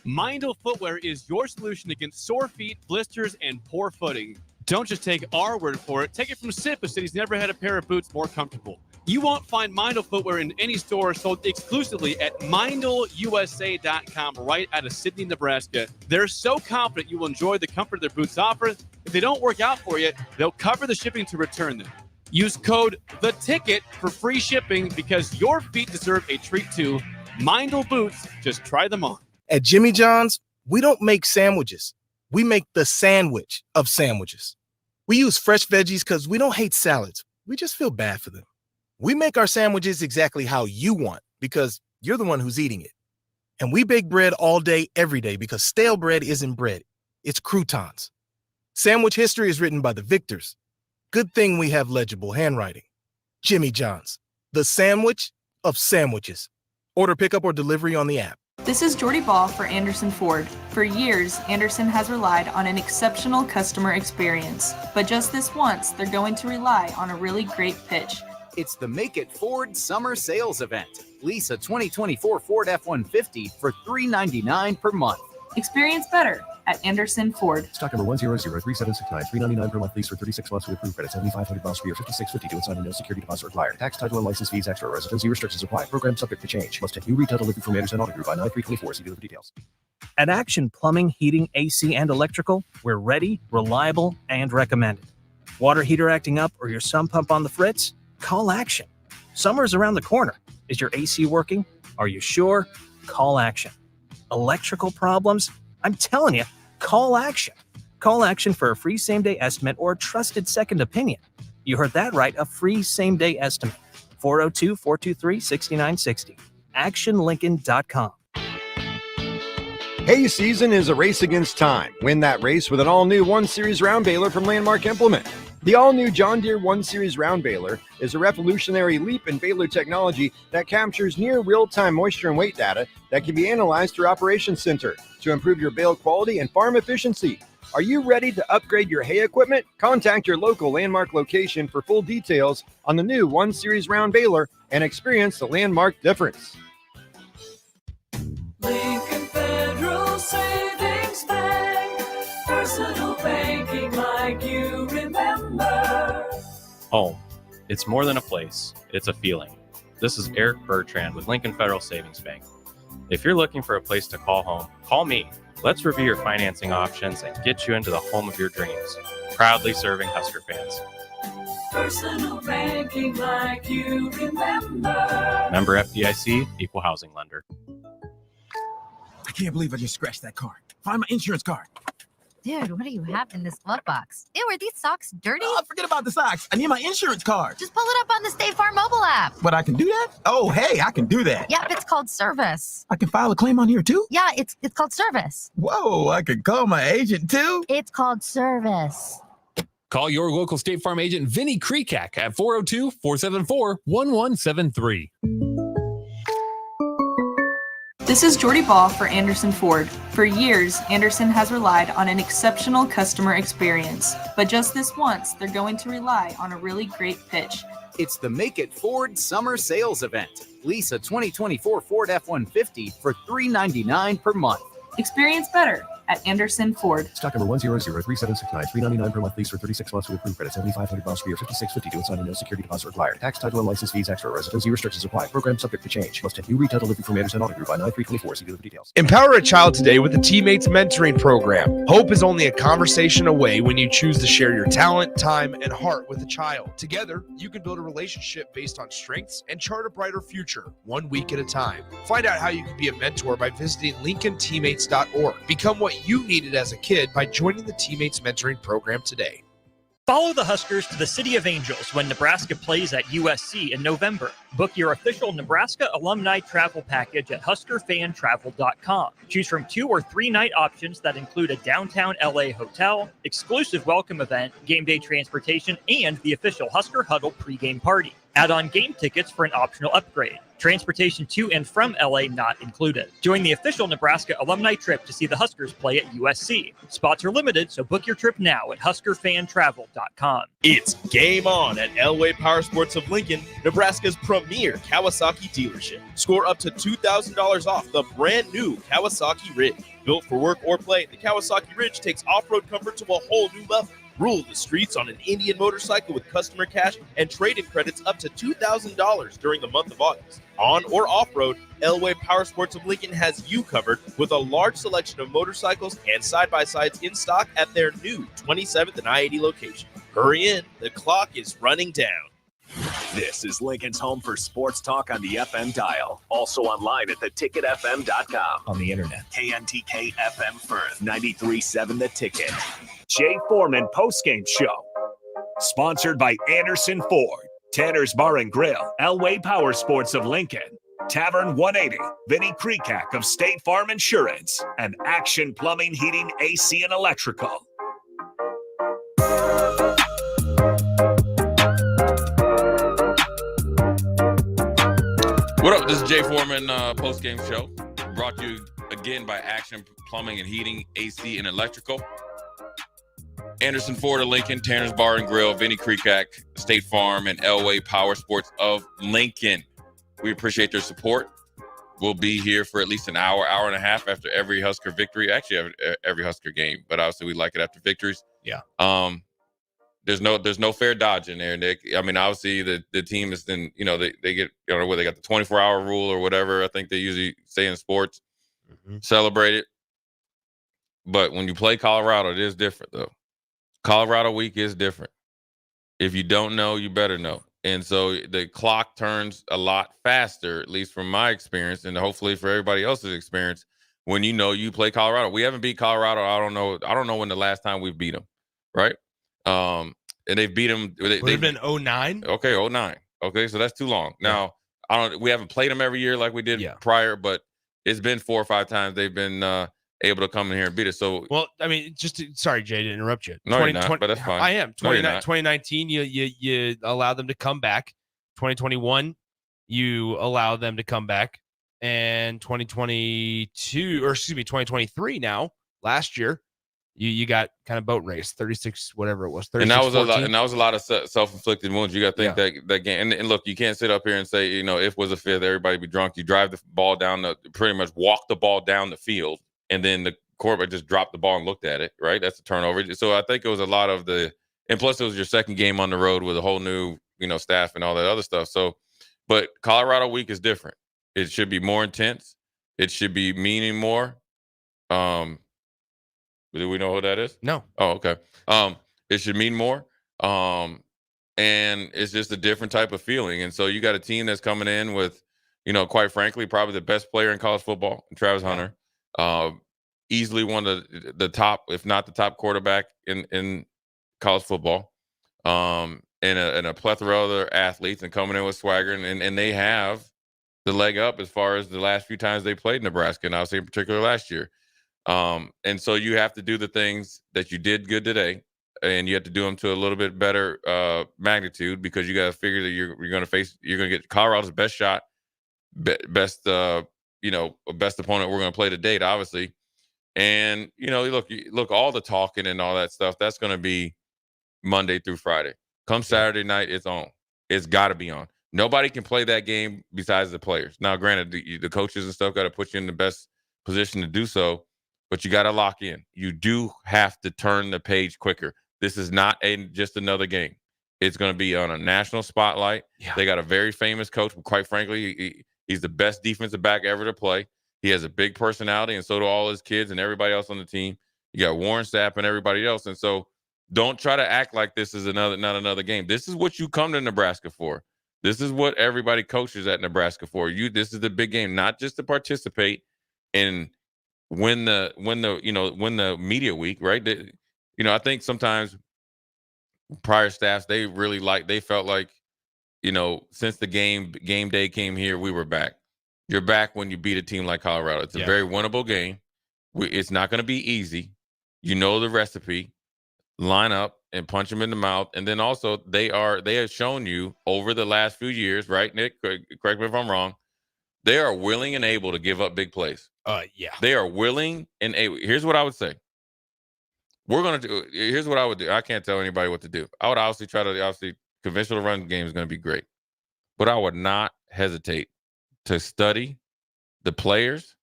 [SPEAKER 5] Mindel Footwear is your solution against sore feet, blisters, and poor footing. Don't just take our word for it. Take it from Sip, who said he's never had a pair of boots more comfortable. You won't find Mindel Footwear in any store, sold exclusively at MindelUSA.com right out of Sidney, Nebraska. They're so confident you will enjoy the comfort their boots offer. If they don't work out for you, they'll cover the shipping to return them. Use code THETICKET for free shipping because your feet deserve a treat too. Mindel boots, just try them on.
[SPEAKER 17] At Jimmy John's, we don't make sandwiches. We make the sandwich of sandwiches. We use fresh veggies because we don't hate salads. We just feel bad for them. We make our sandwiches exactly how you want because you're the one who's eating it. And we bake bread all day, every day, because stale bread isn't bread. It's croutons. Sandwich history is written by the victors. Good thing we have legible handwriting. Jimmy John's, the sandwich of sandwiches. Order pickup or delivery on the app.
[SPEAKER 9] This is Jordy Ball for Anderson Ford. For years, Anderson has relied on an exceptional customer experience. But just this once, they're going to rely on a really great pitch.
[SPEAKER 10] It's the Make It Ford Summer Sales Event. Lease a 2024 Ford F-150 for $399 per month.
[SPEAKER 9] Experience better at Anderson Ford.
[SPEAKER 11] Stock number 1003769, $399 per month lease for 36 months with approved credit, 7,500 miles per year, $56.50 due and signing, no security deposit required. Tax, title, and license fees extra. Residency restrictions apply. Program subject to change. Must have new retail delivery from Anderson Auto Group by 9/3/24. See dealer for details.
[SPEAKER 6] At Action Plumbing, Heating, AC, and Electrical, we're ready, reliable, and recommended. Water heater acting up or your sump pump on the fritz? Call Action. Summer's around the corner. Is your AC working? Are you sure? Call Action. Electrical problems? I'm telling you, call Action. Call Action for a free same-day estimate or a trusted second opinion. You heard that right, a free same-day estimate. 402-423-6960. ActionLincoln.com.
[SPEAKER 7] Hay season is a race against time. Win that race with an all-new 1 Series round baler from Landmark Implement. The all-new John Deere 1 Series round baler is a revolutionary leap in baler technology that captures near real-time moisture and weight data that can be analyzed through Operations Center to improve your bale quality and farm efficiency. Are you ready to upgrade your hay equipment? Contact your local Landmark location for full details on the new 1 Series round baler and experience the Landmark difference.
[SPEAKER 23] Lincoln Federal Savings Bank, personal banking like you remember.
[SPEAKER 12] Home. It's more than a place, it's a feeling. This is Eric Bertrand with Lincoln Federal Savings Bank. If you're looking for a place to call home, call me. Let's review your financing options and get you into the home of your dreams. Proudly serving Husker fans.
[SPEAKER 23] Personal banking like you remember.
[SPEAKER 12] Member FDIC, Equal Housing Lender.
[SPEAKER 13] I can't believe I just scratched that card. Find my insurance card.
[SPEAKER 15] Dude, what do you have in this glove box? Ew, are these socks dirty?
[SPEAKER 13] Oh, forget about the socks. I need my insurance card.
[SPEAKER 15] Just pull it up on the State Farm mobile app.
[SPEAKER 13] But I can do that? Oh, hey, I can do that.
[SPEAKER 15] Yep, it's called service.
[SPEAKER 13] I can file a claim on here too?
[SPEAKER 15] Yeah, it's called service.
[SPEAKER 13] Whoa, I can call my agent too?
[SPEAKER 15] It's called service.
[SPEAKER 14] Call your local State Farm agent, Vinny Krekak, at 402-474-1173.
[SPEAKER 9] This is Jordy Ball for Anderson Ford. For years, Anderson has relied on an exceptional customer experience. But just this once, they're going to rely on a really great pitch.
[SPEAKER 10] It's the Make It Ford Summer Sales Event. Lease a 2024 Ford F-150 for $399 per month.
[SPEAKER 9] Experience better at Anderson Ford.
[SPEAKER 11] Stock number 1003769, $399 per month lease for 36 months with approved credit, 7,500 miles per year, $56.50 due and signing, no security deposit required. Tax, title, and license fees extra. Residency restrictions apply. Program subject to change. Must have new retail delivery from Anderson Auto Group by 9/3/24. See dealer for details.
[SPEAKER 22] Empower a child today with the Teammates Mentoring Program. Hope is only a conversation away when you choose to share your talent, time, and heart with a child. Together, you can build a relationship based on strengths and chart a brighter future, 1 week at a time. Find out how you can be a mentor by visiting LincolnTeammates.org. Become what you needed as a kid by joining the Teammates Mentoring Program today.
[SPEAKER 16] Follow the Huskers to the City of Angels when Nebraska plays at USC in November. Book your official Nebraska alumni travel package at HuskerFanTravel.com. Choose from 2 or 3 night options that include a downtown LA hotel, exclusive welcome event, game day transportation, and the official Husker Huddle pregame party. Add on game tickets for an optional upgrade. Transportation to and from LA not included. Join the official Nebraska alumni trip to see the Huskers play at USC. Spots are limited, so book your trip now at HuskerFanTravel.com.
[SPEAKER 8] It's game on at Elway Power Sports of Lincoln, Nebraska's premier Kawasaki dealership. Score up to $2,000 off the brand new Kawasaki Ridge. Built for work or play, the Kawasaki Ridge takes off-road comfort to a whole new level. Rule the streets on an Indian motorcycle with customer cash and trade-in credits up to $2,000 during the month of August. On or off-road, Elway Power Sports of Lincoln has you covered with a large selection of motorcycles and side-by-sides in stock at their new 27th and I-80 location. Hurry in, the clock is running down.
[SPEAKER 1] This is Lincoln's home for sports talk on the FM dial. Also online at theticketfm.com. On the internet. KNTK FM Firth, 93.7 The Ticket. Jay Foreman Postgame Show. Sponsored by Anderson Ford, Tanner's Bar and Grill, Elway Power Sports of Lincoln, Tavern 180, Vinny Kreekak of State Farm Insurance, and Action Plumbing, Heating, AC, and Electrical.
[SPEAKER 20] What up? This is Jay Foreman Postgame Show, brought to you again by Action Plumbing and Heating, AC, and Electrical. Anderson Ford of Lincoln, Tanner's Bar and Grill, Vinny Kreekak, State Farm, and Elway Power Sports of Lincoln. We appreciate their support. We'll be here for at least an hour, hour and a half after every Husker victory. Actually, every Husker game, but obviously we like it after victories.
[SPEAKER 14] Yeah.
[SPEAKER 20] There's no fair dodge in there, Nick. I mean, obviously the team is then, they get, where they got the 24-hour rule or whatever. I think they usually say in sports, celebrate it. But when you play Colorado, it is different though. Colorado week is different. If you don't know, you better know. And so the clock turns a lot faster, at least from my experience, and hopefully for everybody else's experience, when you play Colorado. We haven't beat Colorado. I don't know when the last time we've beat them, right? And they've beat them.
[SPEAKER 22] They've been 09.
[SPEAKER 20] Okay, 09. Okay, so that's too long.
[SPEAKER 22] Yeah.
[SPEAKER 20] Now we haven't played them every year like we did prior, but it's been 4 or 5 times they've been able to come in here and beat us. So,
[SPEAKER 22] well, I mean, sorry, Jay, to interrupt you.
[SPEAKER 20] No, you're not, but that's fine.
[SPEAKER 22] I am.
[SPEAKER 20] No, you're not.
[SPEAKER 22] 2019, you allow them to come back. 2021, you allow them to come back. And 2023 now, last year, you got kind of boat race, 36, whatever it was.
[SPEAKER 20] And that was a lot of self-inflicted wounds. You got to think that game. And look, you can't sit up here and say, if it was a fifth, everybody be drunk. You drive the ball down pretty much walk the ball down the field. And then the quarterback just dropped the ball and looked at it, right? That's a turnover. So I think it was a lot of and plus it was your second game on the road with a whole new, staff and all that other stuff. So, but Colorado week is different. It should be more intense. It should be meaning more. Do we know who that is?
[SPEAKER 22] No.
[SPEAKER 20] Oh, okay. It should mean more. And it's just a different type of feeling. And so you got a team that's coming in with, quite frankly, probably the best player in college football, Travis Hunter. Easily one of the top, if not the top quarterback in college football, and a plethora of other athletes, and coming in with swagger, and they have the leg up as far as the last few times they played Nebraska, and obviously in particular last year. And so you have to do the things that you did good today, and you have to do them to a little bit better magnitude, because you got to figure that you're going to get Colorado's best shot, best opponent we're going to play to date, obviously. And, look, all the talking and all that stuff, that's going to be Monday through Friday. Come Saturday night, it's on. It's got to be on. Nobody can play that game besides the players. Now, granted, the coaches and stuff got to put you in the best position to do so, but you got to lock in. You do have to turn the page quicker. This is not just another game. It's going to be on a national spotlight. Yeah. They got a very famous coach. Quite frankly, he's the best defensive back ever to play. He has a big personality, and so do all his kids and everybody else on the team. You got Warren Sapp and everybody else. And so don't try to act like this is not another game. This is what you come to Nebraska for. This is what everybody coaches at Nebraska for. This is the big game, not just to participate and win the media week, right? I think sometimes prior staffs, they felt like, since the game day came here, we were back. You're back when you beat a team like Colorado. It's a very winnable game. It's not going to be easy. You know the recipe. Line up and punch them in the mouth. And then also they have shown you over the last few years, right, Nick? Correct me if I'm wrong. They are willing and able to give up big plays.
[SPEAKER 22] Yeah.
[SPEAKER 20] They are willing and able. Here's what I would say. Here's what I would do. I can't tell anybody what to do. I would obviously conventional run game is going to be great. But I would not hesitate to study the players,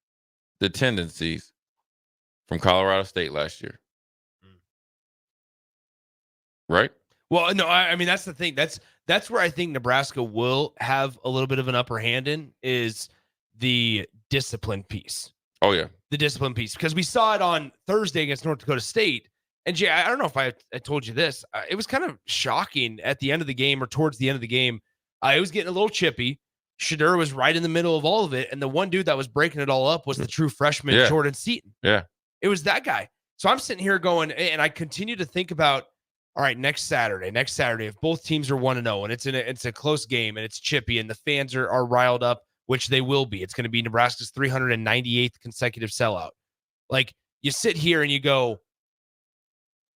[SPEAKER 20] the tendencies from Colorado State last year. Right?
[SPEAKER 22] Well, no, I mean, that's the thing. That's where I think Nebraska will have a little bit of an upper hand in, is the discipline piece.
[SPEAKER 20] Oh, yeah.
[SPEAKER 22] The discipline piece. Because we saw it on Thursday against North Dakota State. And Jay, I don't know if I told you this. It was kind of shocking at the end of the game, or towards the end of the game. It was getting a little chippy. Shadur was right in the middle of all of it. And the one dude that was breaking it all up was the true freshman, Jordan Seaton.
[SPEAKER 20] Yeah.
[SPEAKER 22] It was that guy. So I'm sitting here going, and I continue to think about, all right, next Saturday, if both teams are 1-0 and it's a close game and it's chippy and the fans are riled up, which they will be. It's going to be Nebraska's 398th consecutive sellout. Like, you sit here and you go,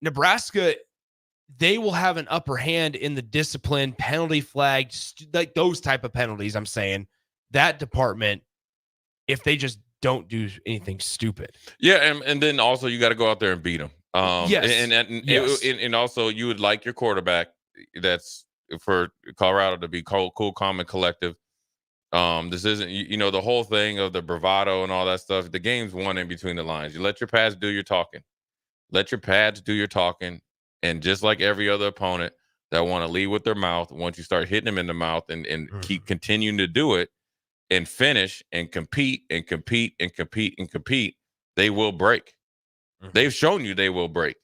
[SPEAKER 22] Nebraska, they will have an upper hand in the discipline, penalty flag, like those type of penalties, I'm saying, that department, if they just don't do anything stupid.
[SPEAKER 20] Yeah, and then also you got to go out there and beat them.
[SPEAKER 22] Yes.
[SPEAKER 20] And also you would like your quarterback, that's for Colorado, to be cool, calm, and collective. This isn't, the whole thing of the bravado and all that stuff. The game's won in between the lines. You let your pads do your talking. Let your pads do your talking. And just like every other opponent that want to lead with their mouth, once you start hitting them in the mouth and keep continuing to do it and finish and compete, they will break. They've shown you they will break.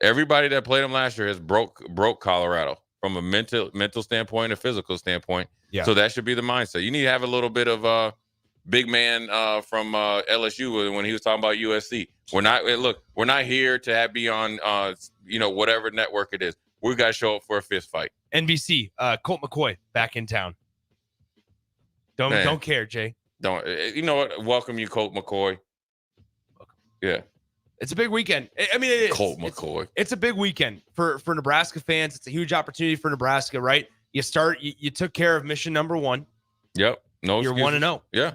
[SPEAKER 20] Everybody that played them last year has broke Colorado from a mental standpoint, a physical standpoint.
[SPEAKER 22] Yeah.
[SPEAKER 20] So that should be the mindset. You need to have a little bit of big man from LSU when he was talking about USC. We're not here to be on whatever network it is. We got to show up for a fist fight.
[SPEAKER 22] NBC, Colt McCoy back in town. Don't care, Jay.
[SPEAKER 20] Don't. You know what? Welcome you, Colt McCoy. Yeah.
[SPEAKER 22] It's a big weekend. I mean, it is.
[SPEAKER 20] Colt McCoy.
[SPEAKER 22] It's a big weekend for Nebraska fans. It's a huge opportunity for Nebraska, right? You took care of mission number 1.
[SPEAKER 20] Yep. No,
[SPEAKER 22] you're 1-0.
[SPEAKER 20] Yeah.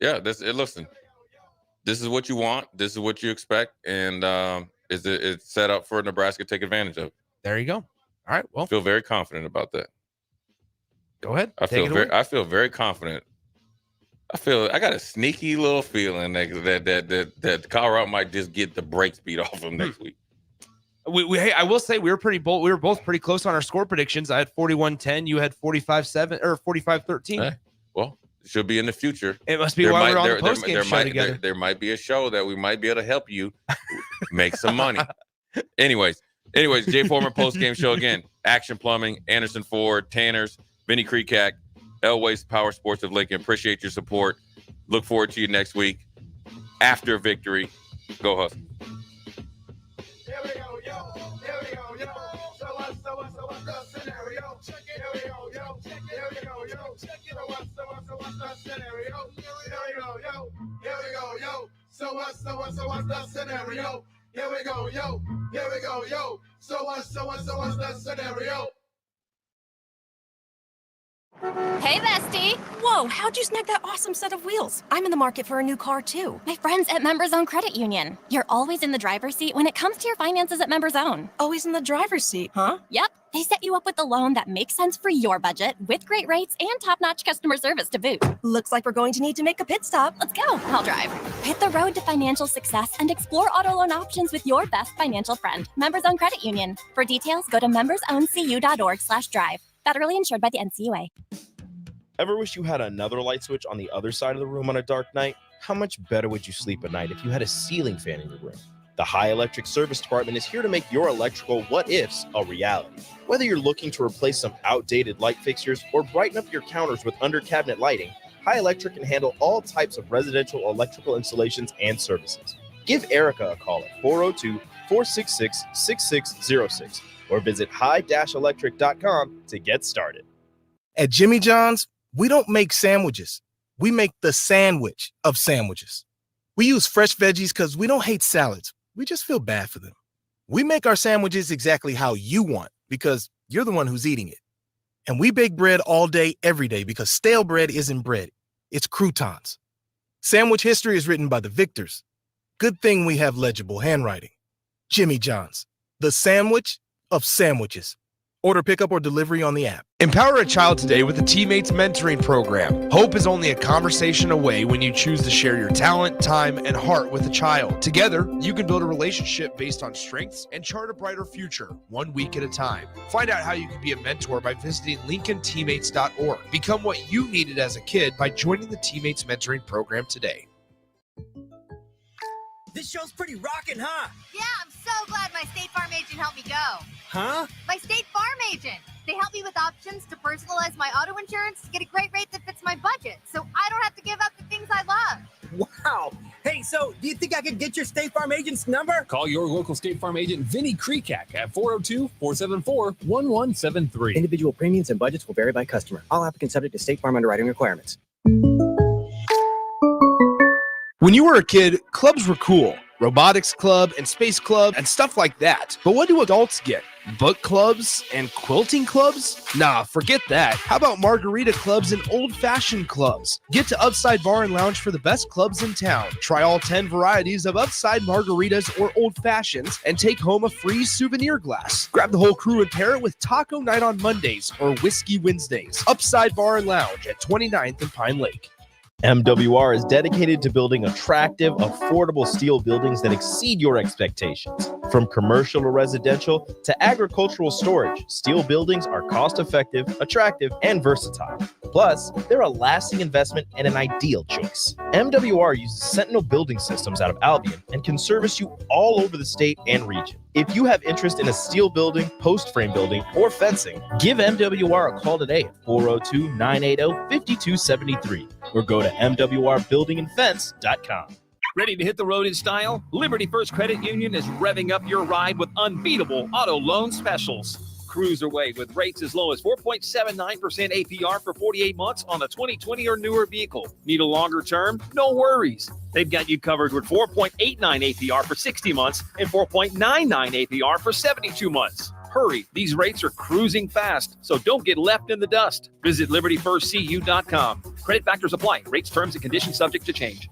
[SPEAKER 20] Yeah. Listen, this is what you want. This is what you expect. And it's set up for Nebraska to take advantage of.
[SPEAKER 22] There you go. All right. Well,
[SPEAKER 20] I feel very confident about that.
[SPEAKER 22] Go ahead.
[SPEAKER 20] I feel very confident. I got a sneaky little feeling that Colorado might just get the brakes beat off them next week.
[SPEAKER 22] I will say we were pretty bold. We were both pretty close on our score predictions. I had 41-10. You had 45-7 or 45-13.
[SPEAKER 20] Well, it should be in the future.
[SPEAKER 22] It must be why we're on the postgame show together.
[SPEAKER 20] There might be a show that we might be able to help you make some money. Anyways, Jay Foreman postgame show again. Action Plumbing, Anderson Ford, Tanners, Vinny Kreekak, Elway's Power Sports of Lincoln. Appreciate your support. Look forward to you next week after victory. Go Huskies.
[SPEAKER 23] So what's the scenario? Here we go, yo. So what's the scenario?
[SPEAKER 2] Hey, bestie. Whoa, how'd you snag that awesome set of wheels? I'm in the market for a new car, too. My friends at Members Own Credit Union. You're always in the driver's seat when it comes to your finances at Members Own. Always in the driver's seat, huh? Yep. They set you up with a loan that makes sense for your budget with great rates and top-notch customer service to boot. Looks like we're going to need to make a pit stop. Let's go. I'll drive. Hit the road to financial success and explore auto loan options with your best financial friend, Members Own Credit Union. For details, go to membersowncu.org/drive. Federally insured by the NCUA.
[SPEAKER 8] Ever wish you had another light switch on the other side of the room on a dark night? How much better would you sleep at night if you had a ceiling fan in your room? The High Electric Service Department is here to make your electrical what-ifs a reality. Whether you're looking to replace some outdated light fixtures or brighten up your counters with under-cabinet lighting, High Electric can handle all types of residential electrical installations and services. Give Erica a call at 402-466-6606 or visit high-electric.com to get started.
[SPEAKER 17] At Jimmy John's, we don't make sandwiches. We make the sandwich of sandwiches. We use fresh veggies because we don't hate salads. We just feel bad for them. We make our sandwiches exactly how you want because you're the one who's eating it. And we bake bread all day, every day because stale bread isn't bread. It's croutons. Sandwich history is written by the victors. Good thing we have legible handwriting. Jimmy John's, the sandwich of sandwiches. Order pickup or delivery on the app.
[SPEAKER 22] Empower a child today with the Teammates Mentoring Program. Hope is only a conversation away when you choose to share your talent, time, and heart with a child. Together, you can build a relationship based on strengths and chart a brighter future, 1 week at a time. Find out how you can be a mentor by visiting LincolnTeammates.org. Become what you needed as a kid by joining the Teammates Mentoring Program today.
[SPEAKER 3] This show's pretty rockin', huh?
[SPEAKER 15] Yeah, I'm so glad my State Farm agent helped me go.
[SPEAKER 3] Huh?
[SPEAKER 15] My State Farm agent. They help me with options to personalize my auto insurance to get a great rate that fits my budget, so I don't have to give up the things I love.
[SPEAKER 3] Wow. Hey, so do you think I could get your State Farm agent's number?
[SPEAKER 14] Call your local State Farm agent, Vinny Kreekak, at 402-474-1173.
[SPEAKER 18] Individual premiums and budgets will vary by customer. All applicants subject to State Farm underwriting requirements.
[SPEAKER 22] When you were a kid, clubs were cool. Robotics club and space club and stuff like that. But what do adults get? Book clubs and quilting clubs? Nah, forget that. How about margarita clubs and old-fashioned clubs? Get to Upside Bar and Lounge for the best clubs in town. Try all 10 varieties of Upside margaritas or old fashions and take home a free souvenir glass. Grab the whole crew and pair it with Taco Night on Mondays or Whiskey Wednesdays. Upside Bar and Lounge at 29th and Pine Lake.
[SPEAKER 18] MWR is dedicated to building attractive, affordable steel buildings that exceed your expectations. From commercial to residential to agricultural storage, steel buildings are cost-effective, attractive, and versatile. Plus, they're a lasting investment and an ideal choice. MWR uses Sentinel Building Systems out of Albion and can service you all over the state and region. If you have interest in a steel building, post frame building, or fencing, give MWR a call today at 402-980-5273 or go to mwrbuildingandfence.com.
[SPEAKER 19] Ready to hit the road in style? Liberty First Credit Union is revving up your ride with unbeatable auto loan specials. Cruise away with rates as low as 4.79% APR for 48 months on a 2020 or newer vehicle. Need a longer term? No worries. They've got you covered with 4.89 APR for 60 months and 4.99 APR for 72 months. Hurry, these rates are cruising fast, so don't get left in the dust. Visit libertyfirstcu.com. Credit factors apply. Rates, terms, and conditions subject to change.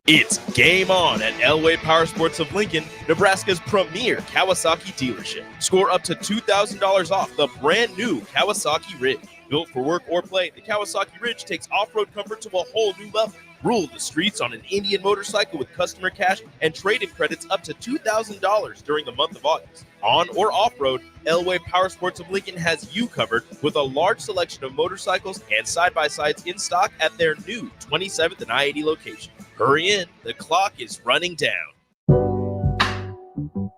[SPEAKER 8] It's game on at Elway Power Sports of Lincoln, Nebraska's premier Kawasaki dealership. Score up to $2,000 off the brand new Kawasaki Ridge. Built for work or play, the Kawasaki Ridge takes off-road comfort to a whole new level. Rule the streets on an Indian motorcycle with customer cash and trade-in credits up to $2,000 during the month of August. On or off-road, Elway Power Sports of Lincoln has you covered with a large selection of motorcycles and side-by-sides in stock at their new 27th and I-80 location. Hurry in, the clock is running down.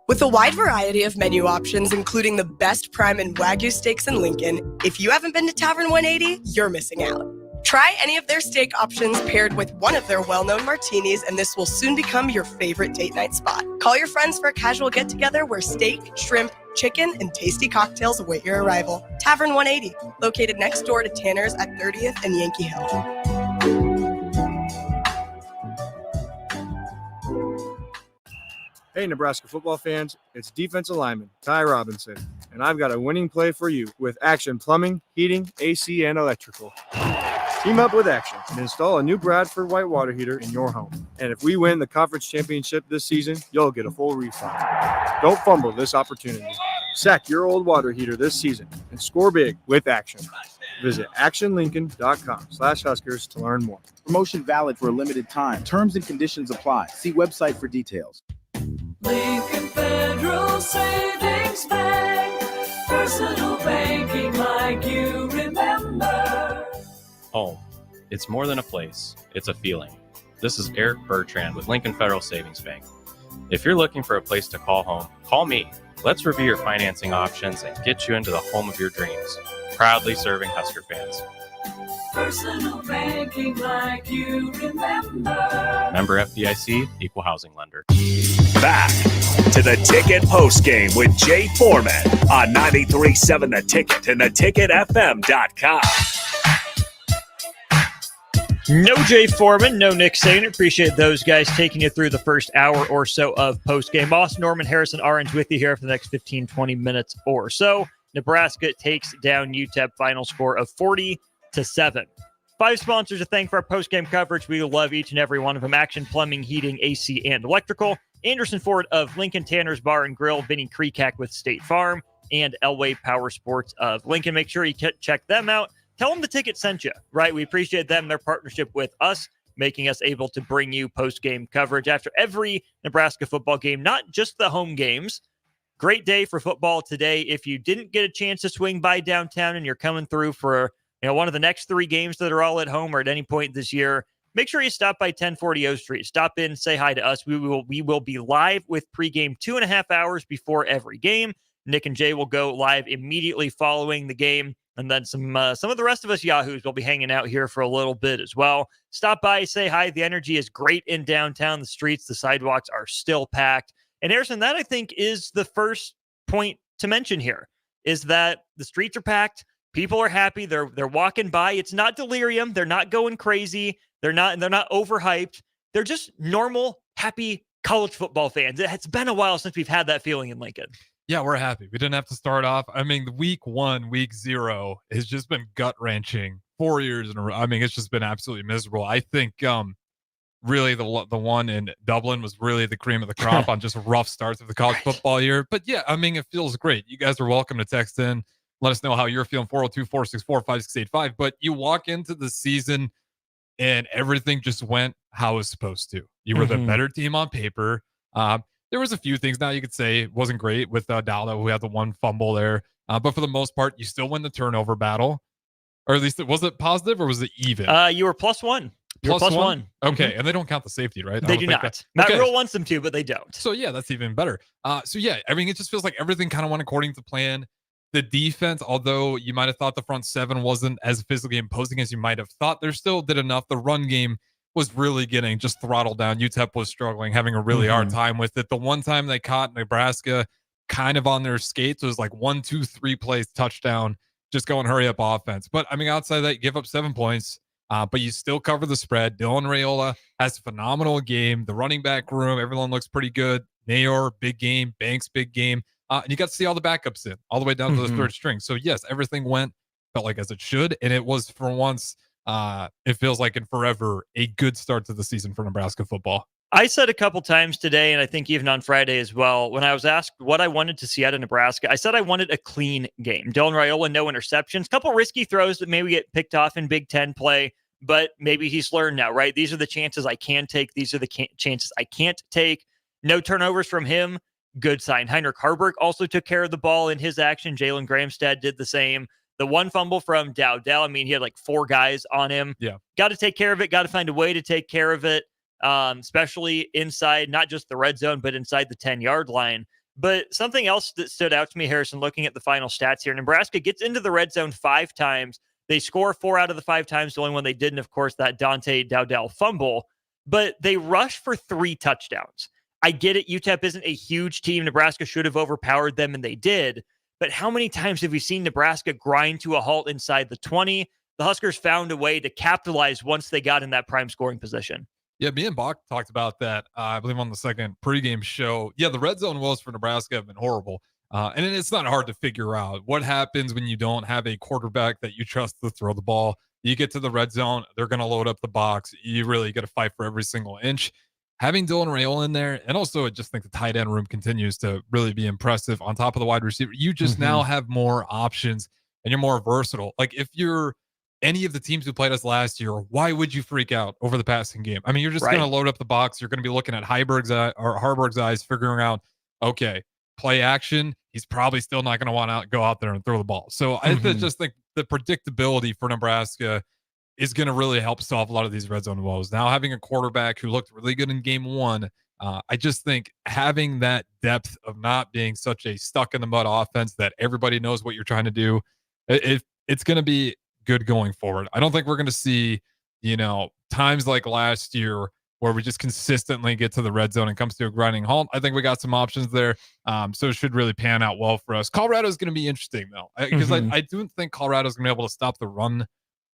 [SPEAKER 21] With a wide variety of menu options, including the best prime and Wagyu steaks in Lincoln, if you haven't been to Tavern 180, you're missing out. Try any of their steak options paired with one of their well-known martinis, and this will soon become your favorite date night spot. Call your friends for a casual get-together where steak, shrimp, chicken, and tasty cocktails await your arrival. Tavern 180, located next door to Tanner's at 30th and Yankee Hill.
[SPEAKER 24] Hey, Nebraska football fans, it's defensive lineman Ty Robinson, and I've got a winning play for you with Action Plumbing, Heating, AC, and Electrical. Team up with Action and install a new Bradford white water heater in your home. And if we win the conference championship this season, you'll get a full refund. Don't fumble this opportunity. Sack your old water heater this season and score big with Action. Visit actionlincoln.com/Huskers to learn more.
[SPEAKER 25] Promotion valid for a limited time. Terms and conditions apply. See website for details.
[SPEAKER 26] Lincoln Federal Savings Bank. Personal banking like you remember.
[SPEAKER 12] Home. It's more than a place, it's a feeling. This is Eric Bertrand with Lincoln Federal Savings Bank. If you're looking for a place to call home, call me. Let's review your financing options and get you into the home of your dreams. Proudly serving Husker fans.
[SPEAKER 26] Personal banking like you remember.
[SPEAKER 12] Member FDIC, Equal Housing Lender.
[SPEAKER 1] Back to the Ticket Postgame with Jay Foreman on 93.7 The Ticket and theticketfm.com.
[SPEAKER 16] No Jay Foreman, no Nick Sainer. Appreciate those guys taking you through the first hour or so of postgame. Boss Norman Harrison Orange with you here for the next 15, 20 minutes or so. Nebraska takes down UTEP, final score of 40-7. 5 sponsors to thank for our postgame coverage. We love each and every one of them. Action Plumbing, Heating, AC, and Electrical. Anderson Ford of Lincoln, Tanner's Bar and Grill, Vinny Kreekak with State Farm, and Elway Power Sports of Lincoln. Make sure you check them out. Tell them the Ticket sent you, right? We appreciate them, their partnership with us, making us able to bring you post-game coverage after every Nebraska football game, not just the home games. Great day for football today. If you didn't get a chance to swing by downtown and you're coming through for one of the next 3 games that are all at home or at any point this year, make sure you stop by 1040 O Street. Stop in, say hi to us. We will be live with pregame 2.5 hours before every game. Nick and Jay will go live immediately following the game. And then some of the rest of us Yahoos will be hanging out here for a little bit as well. Stop by, say hi. The energy is great in downtown. The streets, the sidewalks are still packed. And Harrison, that I think is the first point to mention here, is that the streets are packed. People are happy. They're walking by. It's not delirium. They're not going crazy. They're not overhyped. They're just normal, happy college football fans. It's been a while since we've had that feeling in Lincoln.
[SPEAKER 4] Yeah, we're happy. We didn't have to start off. I mean, week 1, week 0 has just been gut wrenching 4 years in a row. I mean, it's just been absolutely miserable. I think really the one in Dublin was really the cream of the crop on just rough starts of the college football year. But yeah, I mean, it feels great. You guys are welcome to text in. Let us know how you're feeling, 402-464-5685. But you walk into the season and everything just went how it was supposed to. You were the better team on paper. There was a few things now you could say it wasn't great with Dowdell, who had the one fumble there. But for the most part, you still win the turnover battle. Or at least, was it positive or was it even?
[SPEAKER 16] You were +1.
[SPEAKER 4] Plus one? Okay, and they don't count the safety, right?
[SPEAKER 16] They do not. Matt Rhule wants them to, but they don't.
[SPEAKER 4] So yeah, that's even better. So yeah, I mean, it just feels like everything kind of went according to plan. The defense, although you might have thought the front seven wasn't as physically imposing as you might have thought, they still did enough. The run game was really getting just throttled down. UTEP was struggling, having a really hard time with it. The one time they caught Nebraska kind of on their skates was like 1, 2, 3 plays, touchdown, just going hurry up offense. But I mean, outside of that, you give up 7 points, but you still cover the spread. Dylan Rhule has a phenomenal game. The running back room, everyone looks pretty good. Nayor, big game. Banks, big game. And you got to see all the backups in, all the way down to the third string. So yes, everything felt like as it should. And it was for once, it feels like in forever, a good start to the season for Nebraska football.
[SPEAKER 16] I said a couple times today, and I think even on Friday as well, when I was asked what I wanted to see out of Nebraska, I said I wanted a clean game. Dylan Rhule, no interceptions, couple risky throws that maybe get picked off in Big Ten play, but maybe he's learned now, right? These are the chances I can take. These are the chances I can't take. No turnovers from him. Good sign. Heinrich Harburg also took care of the ball in his action. Jalen Gramstad did the same. The one fumble from Dowdell, I mean, he had like 4 guys on him.
[SPEAKER 4] Yeah.
[SPEAKER 16] Got to take care of it. Got to find a way to take care of it, especially inside, not just the red zone, but inside the 10-yard line. But something else that stood out to me, Harrison, looking at the final stats here, Nebraska gets into the red zone 5 times. They score 4 out of the 5 times. The only one they didn't, of course, that Dante Dowdell fumble. But they rush for 3 touchdowns. I get it. UTEP isn't a huge team. Nebraska should have overpowered them, and they did. But how many times have we seen Nebraska grind to a halt inside the 20? The Huskers found a way to capitalize once they got in that prime scoring position.
[SPEAKER 4] Yeah, me and Bach talked about that, I believe, on the second pregame show. Yeah, the red zone woes for Nebraska have been horrible. And it's not hard to figure out what happens when you don't have a quarterback that you trust to throw the ball. You get to the red zone, they're going to load up the box. You really got to fight for every single inch. Having Dylan Rhule in there, and also I just think the tight end room continues to really be impressive on top of the wide receiver. You just now have more options and you're more versatile. Like if you're any of the teams who played us last year, why would you freak out over the passing game? I mean, you're just going to load up the box. You're going to be looking at Harburg's eyes, figuring out, okay, play action. He's probably still not going to want to go out there and throw the ball. So I just think the predictability for Nebraska is going to really help solve a lot of these red zone woes. Now, having a quarterback who looked really good in game 1, I just think having that depth of not being such a stuck in the mud offense that everybody knows what you're trying to do, it's going to be good going forward. I don't think we're going to see, times like last year where we just consistently get to the red zone and comes to a grinding halt. I think we got some options there. So it should really pan out well for us. Colorado is going to be interesting though, because I don't think Colorado is going to be able to stop the run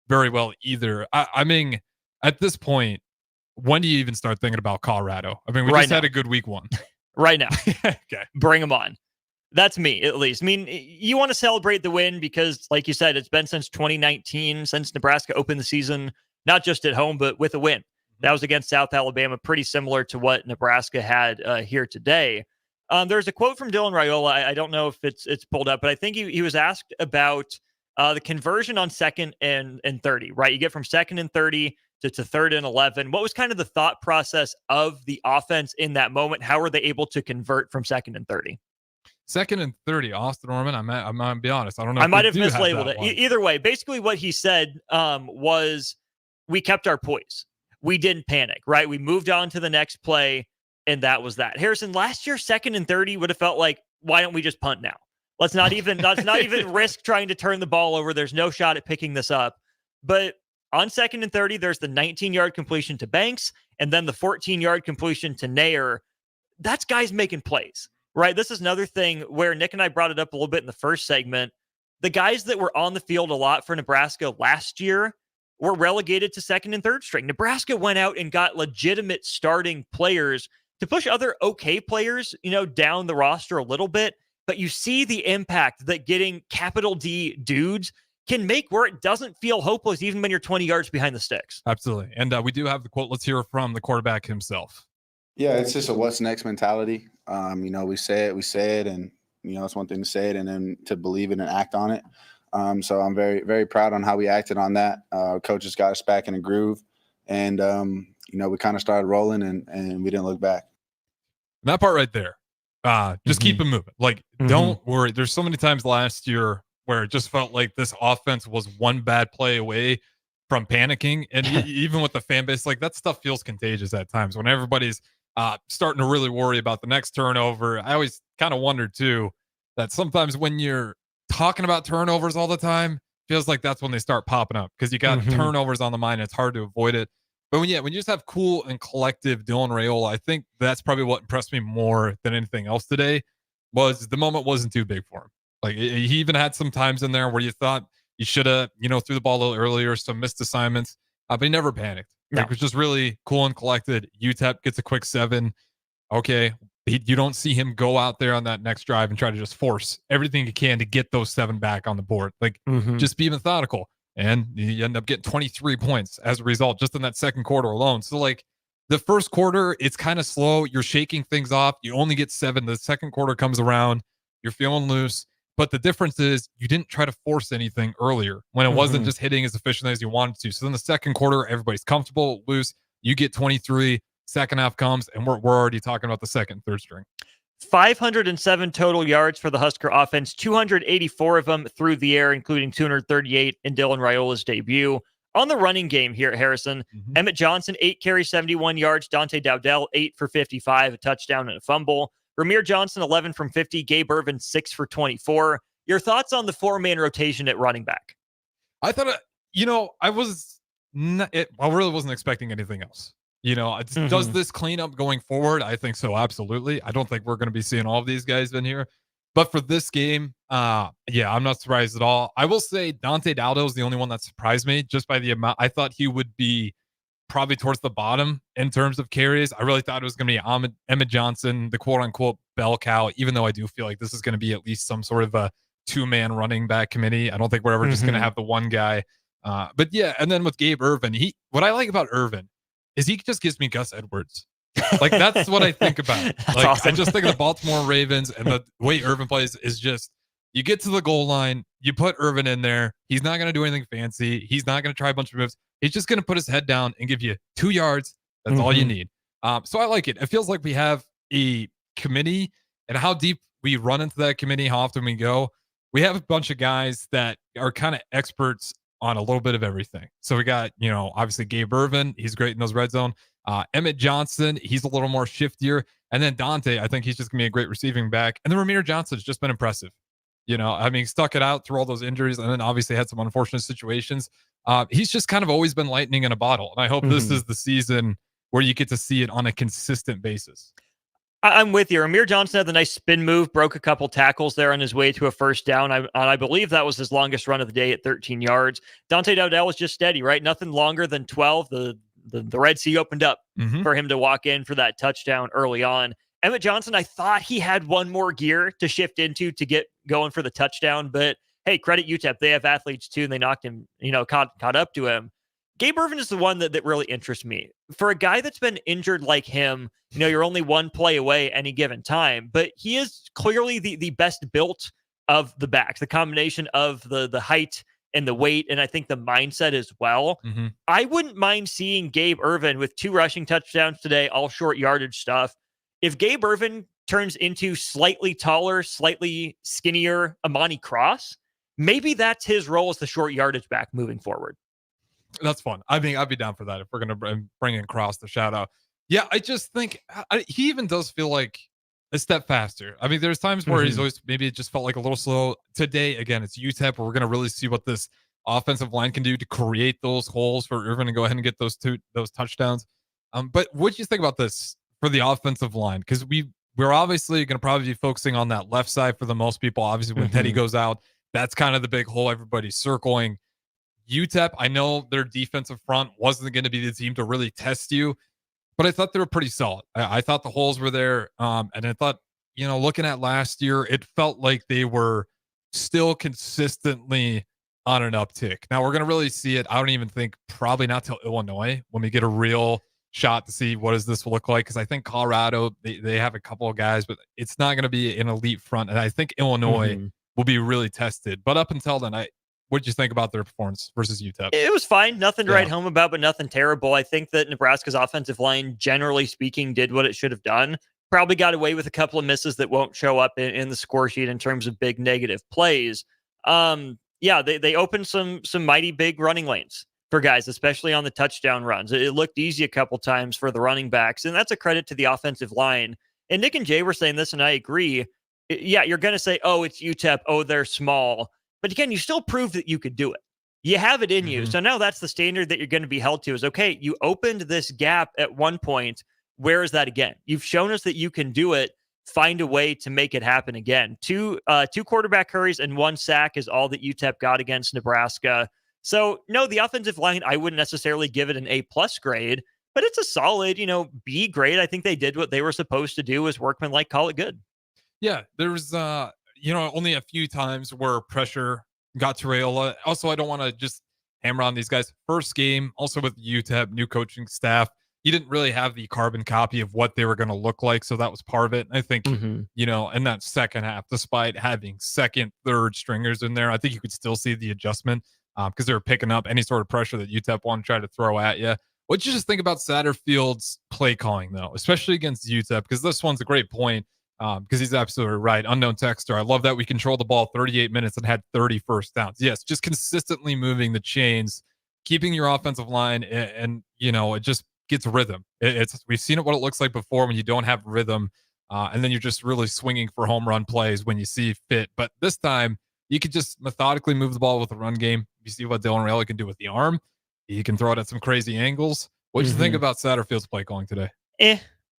[SPEAKER 4] very well either. I mean, at this point, when do you even start thinking about Colorado? I mean, we just had a good week 1.
[SPEAKER 16] Right now.
[SPEAKER 4] Okay.
[SPEAKER 16] Bring them on. That's me, at least. I mean, you want to celebrate the win because, like you said, it's been since 2019, since Nebraska opened the season, not just at home, but with a win. That was against South Alabama, pretty similar to what Nebraska had here today. There's a quote from Dylan Rhule. I don't know if it's pulled up, but I think he was asked about the conversion on 2nd and 30, right? You get from 2nd and 30 to 3rd and 11. What was kind of the thought process of the offense in that moment? How were they able to convert from 2nd and 30?
[SPEAKER 4] 2nd and 30, Austin Orman. I'm going to be honest. I don't know.
[SPEAKER 16] I might have mislabeled it. Either way, basically what he said was we kept our poise. We didn't panic, right? We moved on to the next play, and that was that. Harrison, last year, 2nd and 30 would have felt like, why don't we just punt now? Let's not even risk trying to turn the ball over. There's no shot at picking this up. But on 2nd and 30, there's the 19-yard completion to Banks, and then the 14-yard completion to Nayor. That's guys making plays, right? This is another thing where Nick and I brought it up a little bit in the first segment. The guys that were on the field a lot for Nebraska last year were relegated to second and third string. Nebraska went out and got legitimate starting players to push other okay players, down the roster a little bit. But you see the impact that getting capital D dudes can make where it doesn't feel hopeless even when you're 20 yards behind the sticks.
[SPEAKER 4] Absolutely. And we do have the quote. Let's hear from the quarterback himself.
[SPEAKER 5] Yeah, it's just a what's next mentality. We say it, and it's one thing to say it and then to believe it and act on it. So I'm very, very proud on how we acted on that. Coaches got us back in a groove, and we kind of started rolling, and we didn't look back.
[SPEAKER 4] That part right there, just keep it moving. Like, don't worry. There's so many times last year where it just felt like this offense was one bad play away from panicking. And even with the fan base, like, that stuff feels contagious at times when everybody's starting to really worry about the next turnover. I always kind of wonder too, that sometimes when you're talking about turnovers all the time, feels like that's when they start popping up, because you got turnovers on the mind. It's hard to avoid it. But when you just have cool and collective Dylan Rhule, I think that's probably what impressed me more than anything else today, was the moment wasn't too big for him. Like, he even had some times in there where you thought you should have, threw the ball a little earlier, some missed assignments, but he never panicked. Like, it was just really cool and collected. UTEP gets a quick 7. Okay. You don't see him go out there on that next drive and try to just force everything he can to get those 7 back on the board. Like, just be methodical. And you end up getting 23 points as a result, just in that second quarter alone. So, like, the first quarter, it's kind of slow. You're shaking things off. You only get 7. The second quarter comes around. You're feeling loose. But the difference is you didn't try to force anything earlier when it wasn't just hitting as efficiently as you wanted to. So then the second quarter, everybody's comfortable, loose. You get 23. Second half comes, and we're already talking about the second, third string.
[SPEAKER 16] 507 total yards for the Husker offense, 284 of them through the air, including 238 in Dylan Raiola's debut. On the running game here at Harrison, Emmett Johnson, 8 carries, 71 yards. Dante Dowdell, 8 for 55, a touchdown and a fumble. Ramir Johnson, 11 from 50. Gabe Irvin, 6 for 24. Your thoughts on the 4-man rotation at running back?
[SPEAKER 4] I thought, I really wasn't expecting anything else. Does this clean up going forward? I think so, absolutely. I don't think we're going to be seeing all of these guys in here. But for this game, I'm not surprised at all. I will say Dante Dowdell is the only one that surprised me just by the amount. I thought he would be probably towards the bottom in terms of carries. I really thought it was going to be Emmett Johnson, the quote-unquote bell cow, even though I do feel like this is going to be at least some sort of a 2-man running back committee. I don't think we're ever just going to have the one guy. But yeah, and then with Gabe Irvin, what I like about Irvin is he just gives me Gus Edwards. Like, that's what I think about. Like, awesome. I just think of the Baltimore Ravens, and the way Irvin plays is just, you get to the goal line, you put Irvin in there. He's not going to do anything fancy. He's not going to try a bunch of moves. He's just going to put his head down and give you 2 yards. That's all you need. So I like it. It feels like we have a committee, and how deep we run into that committee, how often we go. We have a bunch of guys that are kind of experts on a little bit of everything. So we got, obviously Gabe Irvin. He's great in those red zone. Emmett Johnson, he's a little more shiftier. And then Dante, I think he's just going to be a great receiving back. And then Ramir Johnson's just been impressive. Stuck it out through all those injuries, and then obviously had some unfortunate situations. He's just kind of always been lightning in a bottle. And I hope this is the season where you get to see it on a consistent basis.
[SPEAKER 16] I'm with you. Ramir Johnson had the nice spin move, broke a couple tackles there on his way to a first down. I believe that was his longest run of the day at 13 yards. Dante Dowdell was just steady, right? Nothing longer than 12. The Red Sea opened up for him to walk in for that touchdown early on. Emmett Johnson, I thought he had one more gear to shift into to get going for the touchdown, but hey, credit UTEP. They have athletes too, and they knocked him, caught up to him. Gabe Irvin is the one that really interests me. For a guy that's been injured like him, you're only one play away any given time, but he is clearly the best built of the backs, the combination of the height and the weight, and I think the mindset as well. I wouldn't mind seeing Gabe Irvin with 2 rushing touchdowns today, all short yardage stuff. If Gabe Irvin turns into slightly taller, slightly skinnier Amani Cross, maybe that's his role as the short yardage back moving forward.
[SPEAKER 4] That's fun. I mean, I'd be down for that if we're going to bring in Cross the shout out. Yeah, I just think he even does feel like a step faster. I mean, there's times where he's always, maybe it just felt like a little slow. Today, again, it's UTEP where we're going to really see what this offensive line can do to create those holes for Irvin and go ahead and get those touchdowns. But what do you think about this for the offensive line? Because we're obviously going to probably be focusing on that left side for the most people. Obviously, when Teddy goes out, that's kind of the big hole everybody's circling. UTEP, I know their defensive front wasn't going to be the team to really test you, but I thought they were pretty solid. I thought the holes were there. And I thought, looking at last year, it felt like they were still consistently on an uptick. Now we're going to really see it. I don't even think probably not till Illinois when we get a real shot to see what does this look like. Cause I think Colorado, they have a couple of guys, but it's not going to be an elite front. And I think Illinois will be really tested. But up until then, what did you think about their performance versus UTEP?
[SPEAKER 16] It was fine. Nothing to write home about, but nothing terrible. I think that Nebraska's offensive line, generally speaking, did what it should have done. Probably got away with a couple of misses that won't show up in the score sheet in terms of big negative plays. They opened some mighty big running lanes for guys, especially on the touchdown runs. It looked easy a couple times for the running backs, and that's a credit to the offensive line. And Nick and Jay were saying this, and I agree. Yeah, you're going to say, oh, it's UTEP. Oh, they're small. But again, you still proved that you could do it. You have it in you. So now that's the standard that you're going to be held to is, okay, you opened this gap at one point. Where is that again? You've shown us that you can do it. Find a way to make it happen again. Two quarterback hurries and 1 sack is all that UTEP got against Nebraska. So no, the offensive line, I wouldn't necessarily give it an A+ grade, but it's a solid, B grade. I think they did what they were supposed to do, is workmanlike, call it good.
[SPEAKER 4] Yeah, there's only a few times where pressure got to Rhule. Also, I don't want to just hammer on these guys. First game, also with UTEP, new coaching staff, you didn't really have the carbon copy of what they were going to look like. So that was part of it. And I think, in that second half, despite having second, third stringers in there, I think you could still see the adjustment because they were picking up any sort of pressure that UTEP wanted to try to throw at you. What did you just think about Satterfield's play calling, though, especially against UTEP? Because this one's a great point. Because he's absolutely right. Unknown texter. I love that we controlled the ball 38 minutes and had 30 first downs. Yes, just consistently moving the chains, keeping your offensive line, and it just gets rhythm. We've seen it what it looks like before when you don't have rhythm, and then you're just really swinging for home run plays when you see fit. But this time, you could just methodically move the ball with the run game. You see what Dylan Rhule can do with the arm. He can throw it at some crazy angles. What did you think about Satterfield's play calling today?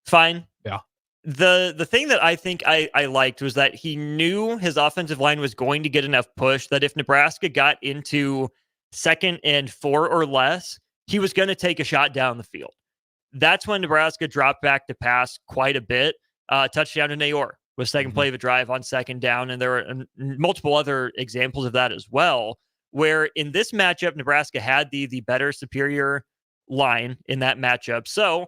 [SPEAKER 16] Fine.
[SPEAKER 4] Yeah.
[SPEAKER 16] The thing that I think I liked was that he knew his offensive line was going to get enough push that if Nebraska got into 2nd and 4 or less, he was going to take a shot down the field. That's when Nebraska dropped back to pass quite a bit. Touchdown to Nayor was second play of a drive on 2nd down, and there are multiple other examples of that as well, where in this matchup, Nebraska had the better, superior line in that matchup. So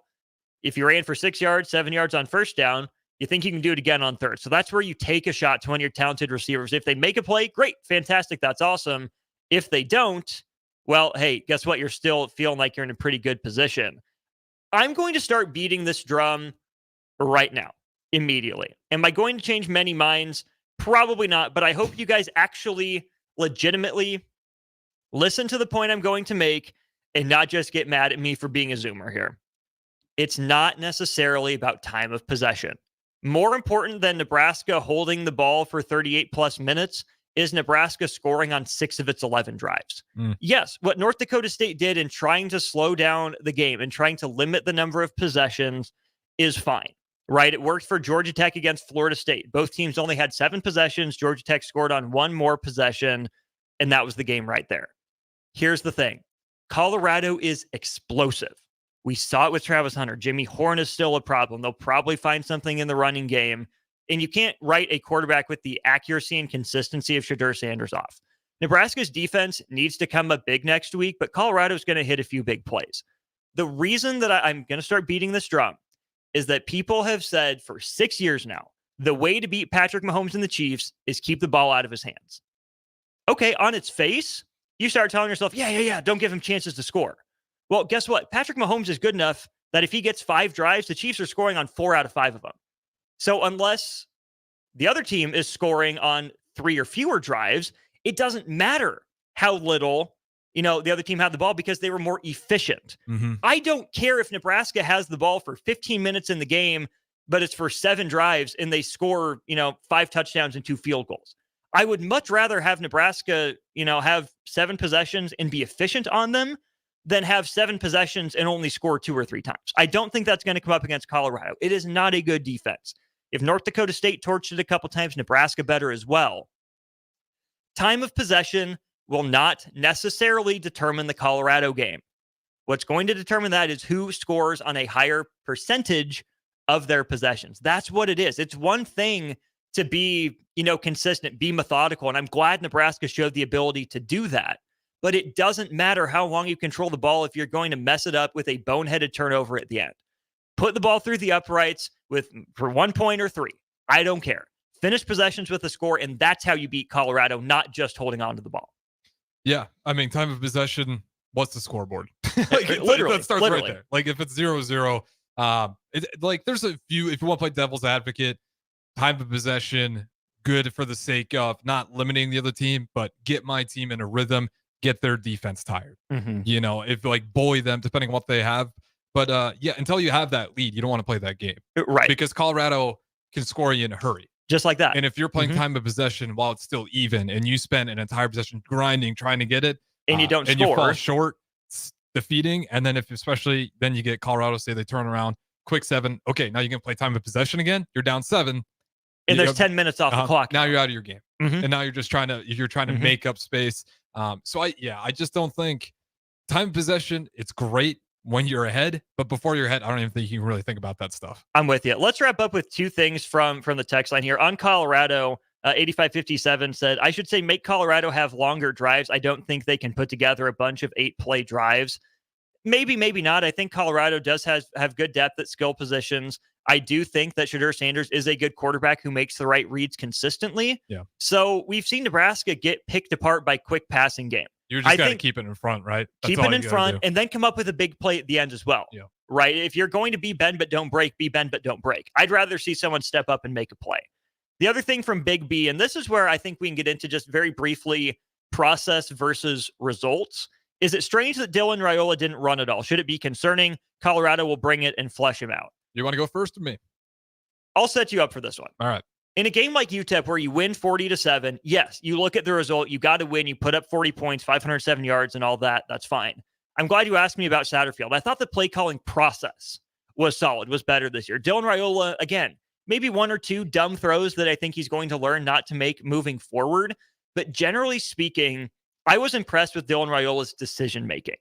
[SPEAKER 16] if you ran for 6 yards, 7 yards on first down, you think you can do it again on third. So that's where you take a shot to one of your talented receivers. If they make a play, great, fantastic, that's awesome. If they don't, well, hey, guess what? You're still feeling like you're in a pretty good position. I'm going to start beating this drum right now, immediately. Am I going to change many minds? Probably not, but I hope you guys actually legitimately listen to the point I'm going to make and not just get mad at me for being a Zoomer here. It's not necessarily about time of possession. More important than Nebraska holding the ball for 38 plus minutes is Nebraska scoring on 6 of its 11 drives. Yes, what North Dakota State did in trying to slow down the game and trying to limit the number of possessions is fine, right? It worked for Georgia Tech against Florida State. Both teams only had 7 possessions. Georgia Tech scored on 1 more possession, and that was the game right there. Here's the thing. Colorado is explosive. We saw it with Travis Hunter. Jimmy Horn is still a problem. They'll probably find something in the running game. And you can't write a quarterback with the accuracy and consistency of Shadur Sanders off. Nebraska's defense needs to come up big next week, but Colorado's going to hit a few big plays. The reason that I'm going to start beating this drum is that people have said for 6 years now, the way to beat Patrick Mahomes and the Chiefs is keep the ball out of his hands. Okay, on its face, you start telling yourself, yeah, don't give him chances to score. Well, guess what? Patrick Mahomes is good enough that if he gets 5 drives, the Chiefs are scoring on 4 out of 5 of them. So unless the other team is scoring on 3 or fewer drives, it doesn't matter how little, the other team had the ball because they were more efficient. I don't care if Nebraska has the ball for 15 minutes in the game, but it's for 7 drives and they score, 5 touchdowns and 2 field goals. I would much rather have Nebraska, have 7 possessions and be efficient on them than have 7 possessions and only score 2 or 3 times. I don't think that's going to come up against Colorado. It is not a good defense. If North Dakota State torched it a couple times, Nebraska better as well. Time of possession will not necessarily determine the Colorado game. What's going to determine that is who scores on a higher percentage of their possessions. That's what it is. It's one thing to be, consistent, be methodical. And I'm glad Nebraska showed the ability to do that. But it doesn't matter how long you control the ball if you're going to mess it up with a boneheaded turnover at the end. Put the ball through the uprights for 1 point or 3. I don't care. Finish possessions with a score, and that's how you beat Colorado, not just holding on to the ball.
[SPEAKER 4] Yeah. I mean, time of possession, what's the scoreboard?
[SPEAKER 16] Literally.
[SPEAKER 4] That starts right there. Like if it's 0-0, there's a few, if you want to play devil's advocate, time of possession, good for the sake of not limiting the other team, but get my team in a rhythm, get their defense tired. If bully them, depending on what they have. But until you have that lead, you don't want to play that game.
[SPEAKER 16] Right.
[SPEAKER 4] Because Colorado can score you in a hurry.
[SPEAKER 16] Just like that.
[SPEAKER 4] And if you're playing time of possession while it's still even and you spend an entire possession grinding, trying to get it,
[SPEAKER 16] and you don't
[SPEAKER 4] and
[SPEAKER 16] score,
[SPEAKER 4] you fall short, it's defeating. And then then you get Colorado, say they turn around, quick 7. Okay, now you can play time of possession again. You're down 7.
[SPEAKER 16] And there's 10 minutes off the clock.
[SPEAKER 4] Now you're out of your game. And now you're just trying to make up space. I just don't think time of possession, it's great when you're ahead, but before you're ahead, I don't even think you can really think about that stuff.
[SPEAKER 16] I'm with you. Let's wrap up with 2 things from the text line here. On Colorado, 8557 said, I should say make Colorado have longer drives. I don't think they can put together a bunch of 8-play drives. Maybe not. I think Colorado does have good depth at skill positions. I do think that Shedeur Sanders is a good quarterback who makes the right reads consistently.
[SPEAKER 4] Yeah.
[SPEAKER 16] So we've seen Nebraska get picked apart by quick passing game.
[SPEAKER 4] You just got to keep it in front, right?
[SPEAKER 16] Keep it in front and then come up with a big play at the end as well.
[SPEAKER 4] Yeah.
[SPEAKER 16] Right? If you're going to be bend but don't break, be bend but don't break. I'd rather see someone step up and make a play. The other thing from Big B, and this is where I think we can get into just very briefly process versus results. Is it strange that Dylan Rhule didn't run at all? Should it be concerning? Colorado will bring it and flush him out.
[SPEAKER 4] You want to go first or me?
[SPEAKER 16] I'll set you up for this one.
[SPEAKER 4] All right.
[SPEAKER 16] In a game like UTEP where you win 40-7, yes, you look at the result, you got to win, you put up 40 points, 507 yards and all that. That's fine. I'm glad you asked me about Satterfield. I thought the play calling process was solid, was better this year. Dylan Rhule, again, maybe 1 or 2 dumb throws that I think he's going to learn not to make moving forward. But generally speaking, I was impressed with Dylan Rhule's decision-making.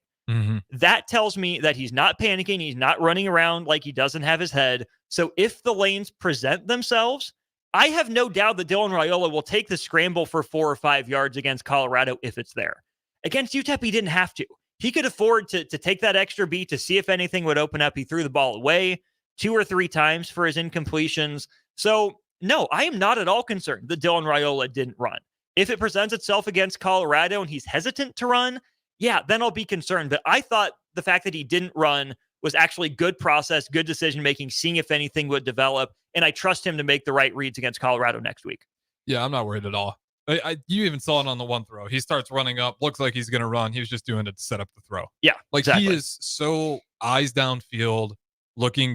[SPEAKER 16] That tells me that he's not panicking. He's not running around like he doesn't have his head. So if the lanes present themselves, I have no doubt that Dylan Rhule will take the scramble for 4 or 5 yards against Colorado if it's there. Against UTEP, he didn't have to. He could afford to take that extra beat to see if anything would open up. He threw the ball away 2 or 3 times for his incompletions. So, no, I am not at all concerned that Dylan Rhule didn't run. If it presents itself against Colorado and he's hesitant to run, yeah, then I'll be concerned. But I thought the fact that he didn't run was actually good process, good decision-making, seeing if anything would develop. And I trust him to make the right reads against Colorado next week.
[SPEAKER 4] Yeah, I'm not worried at all. You even saw it on the one throw. He starts running up, looks like he's going to run. He was just doing it to set up the throw.
[SPEAKER 16] Yeah,
[SPEAKER 4] exactly. He is so eyes downfield,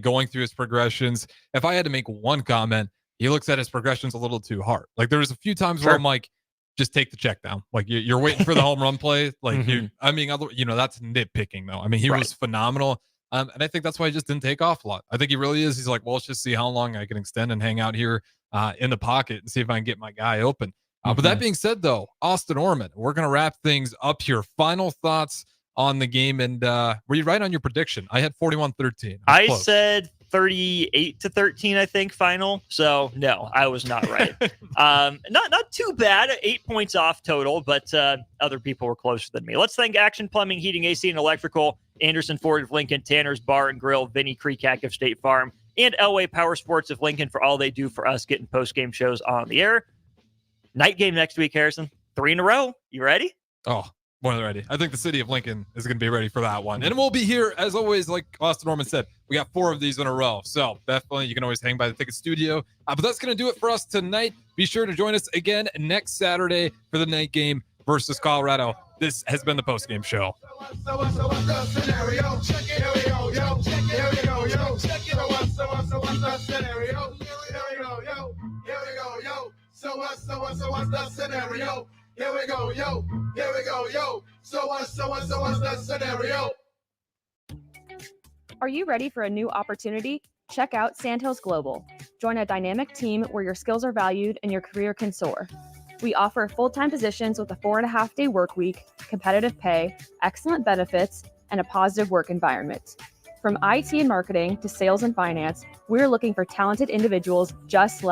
[SPEAKER 4] going through his progressions. If I had to make one comment, he looks at his progressions a little too hard. Like there was a few times where I'm like, just take the check down. Like you're waiting for the home run play. Like that's nitpicking though. I mean, he was phenomenal. And I think that's why he just didn't take off a lot. I think he really is. He's like, well, let's just see how long I can extend and hang out here in the pocket and see if I can get my guy open. But that being said, though, Austin Orman, we're going to wrap things up here. Final thoughts on the game. And were you right on your prediction? I had 41-13.
[SPEAKER 16] I said 38-13, I think, final. So, no, I was not right. Not too bad. 8 points off total, but other people were closer than me. Let's thank Action Plumbing, Heating, AC, and Electrical, Anderson Ford of Lincoln, Tanner's Bar and Grill, Vinny Kreekak of State Farm, and Elway Power Sports of Lincoln for all they do for us getting post-game shows on the air. Night game next week, Harrison. 3 in a row. You ready?
[SPEAKER 4] Oh, more than ready. I think the city of Lincoln is going to be ready for that one. And we'll be here, as always, like Austin Orman said. We got 4 of these in a row. So definitely you can always hang by the ticket studio. But that's going to do it for us tonight. Be sure to join us again next Saturday for the night game versus Colorado. This has been the postgame show.
[SPEAKER 23] So what's the scenario? Check it. Here we go, yo. Check it. Here we go, yo. Check it. So what's the scenario? Here we go, yo. Here we go, yo. So what's the scenario? Here we go, yo. Here we go, yo. So what's the scenario?
[SPEAKER 6] Are you ready for a new opportunity? Check out Sandhills Global. Join a dynamic team where your skills are valued and your career can soar. We offer full-time positions with a 4.5-day work week, competitive pay, excellent benefits, and a positive work environment. From IT and marketing to sales and finance, we're looking for talented individuals just like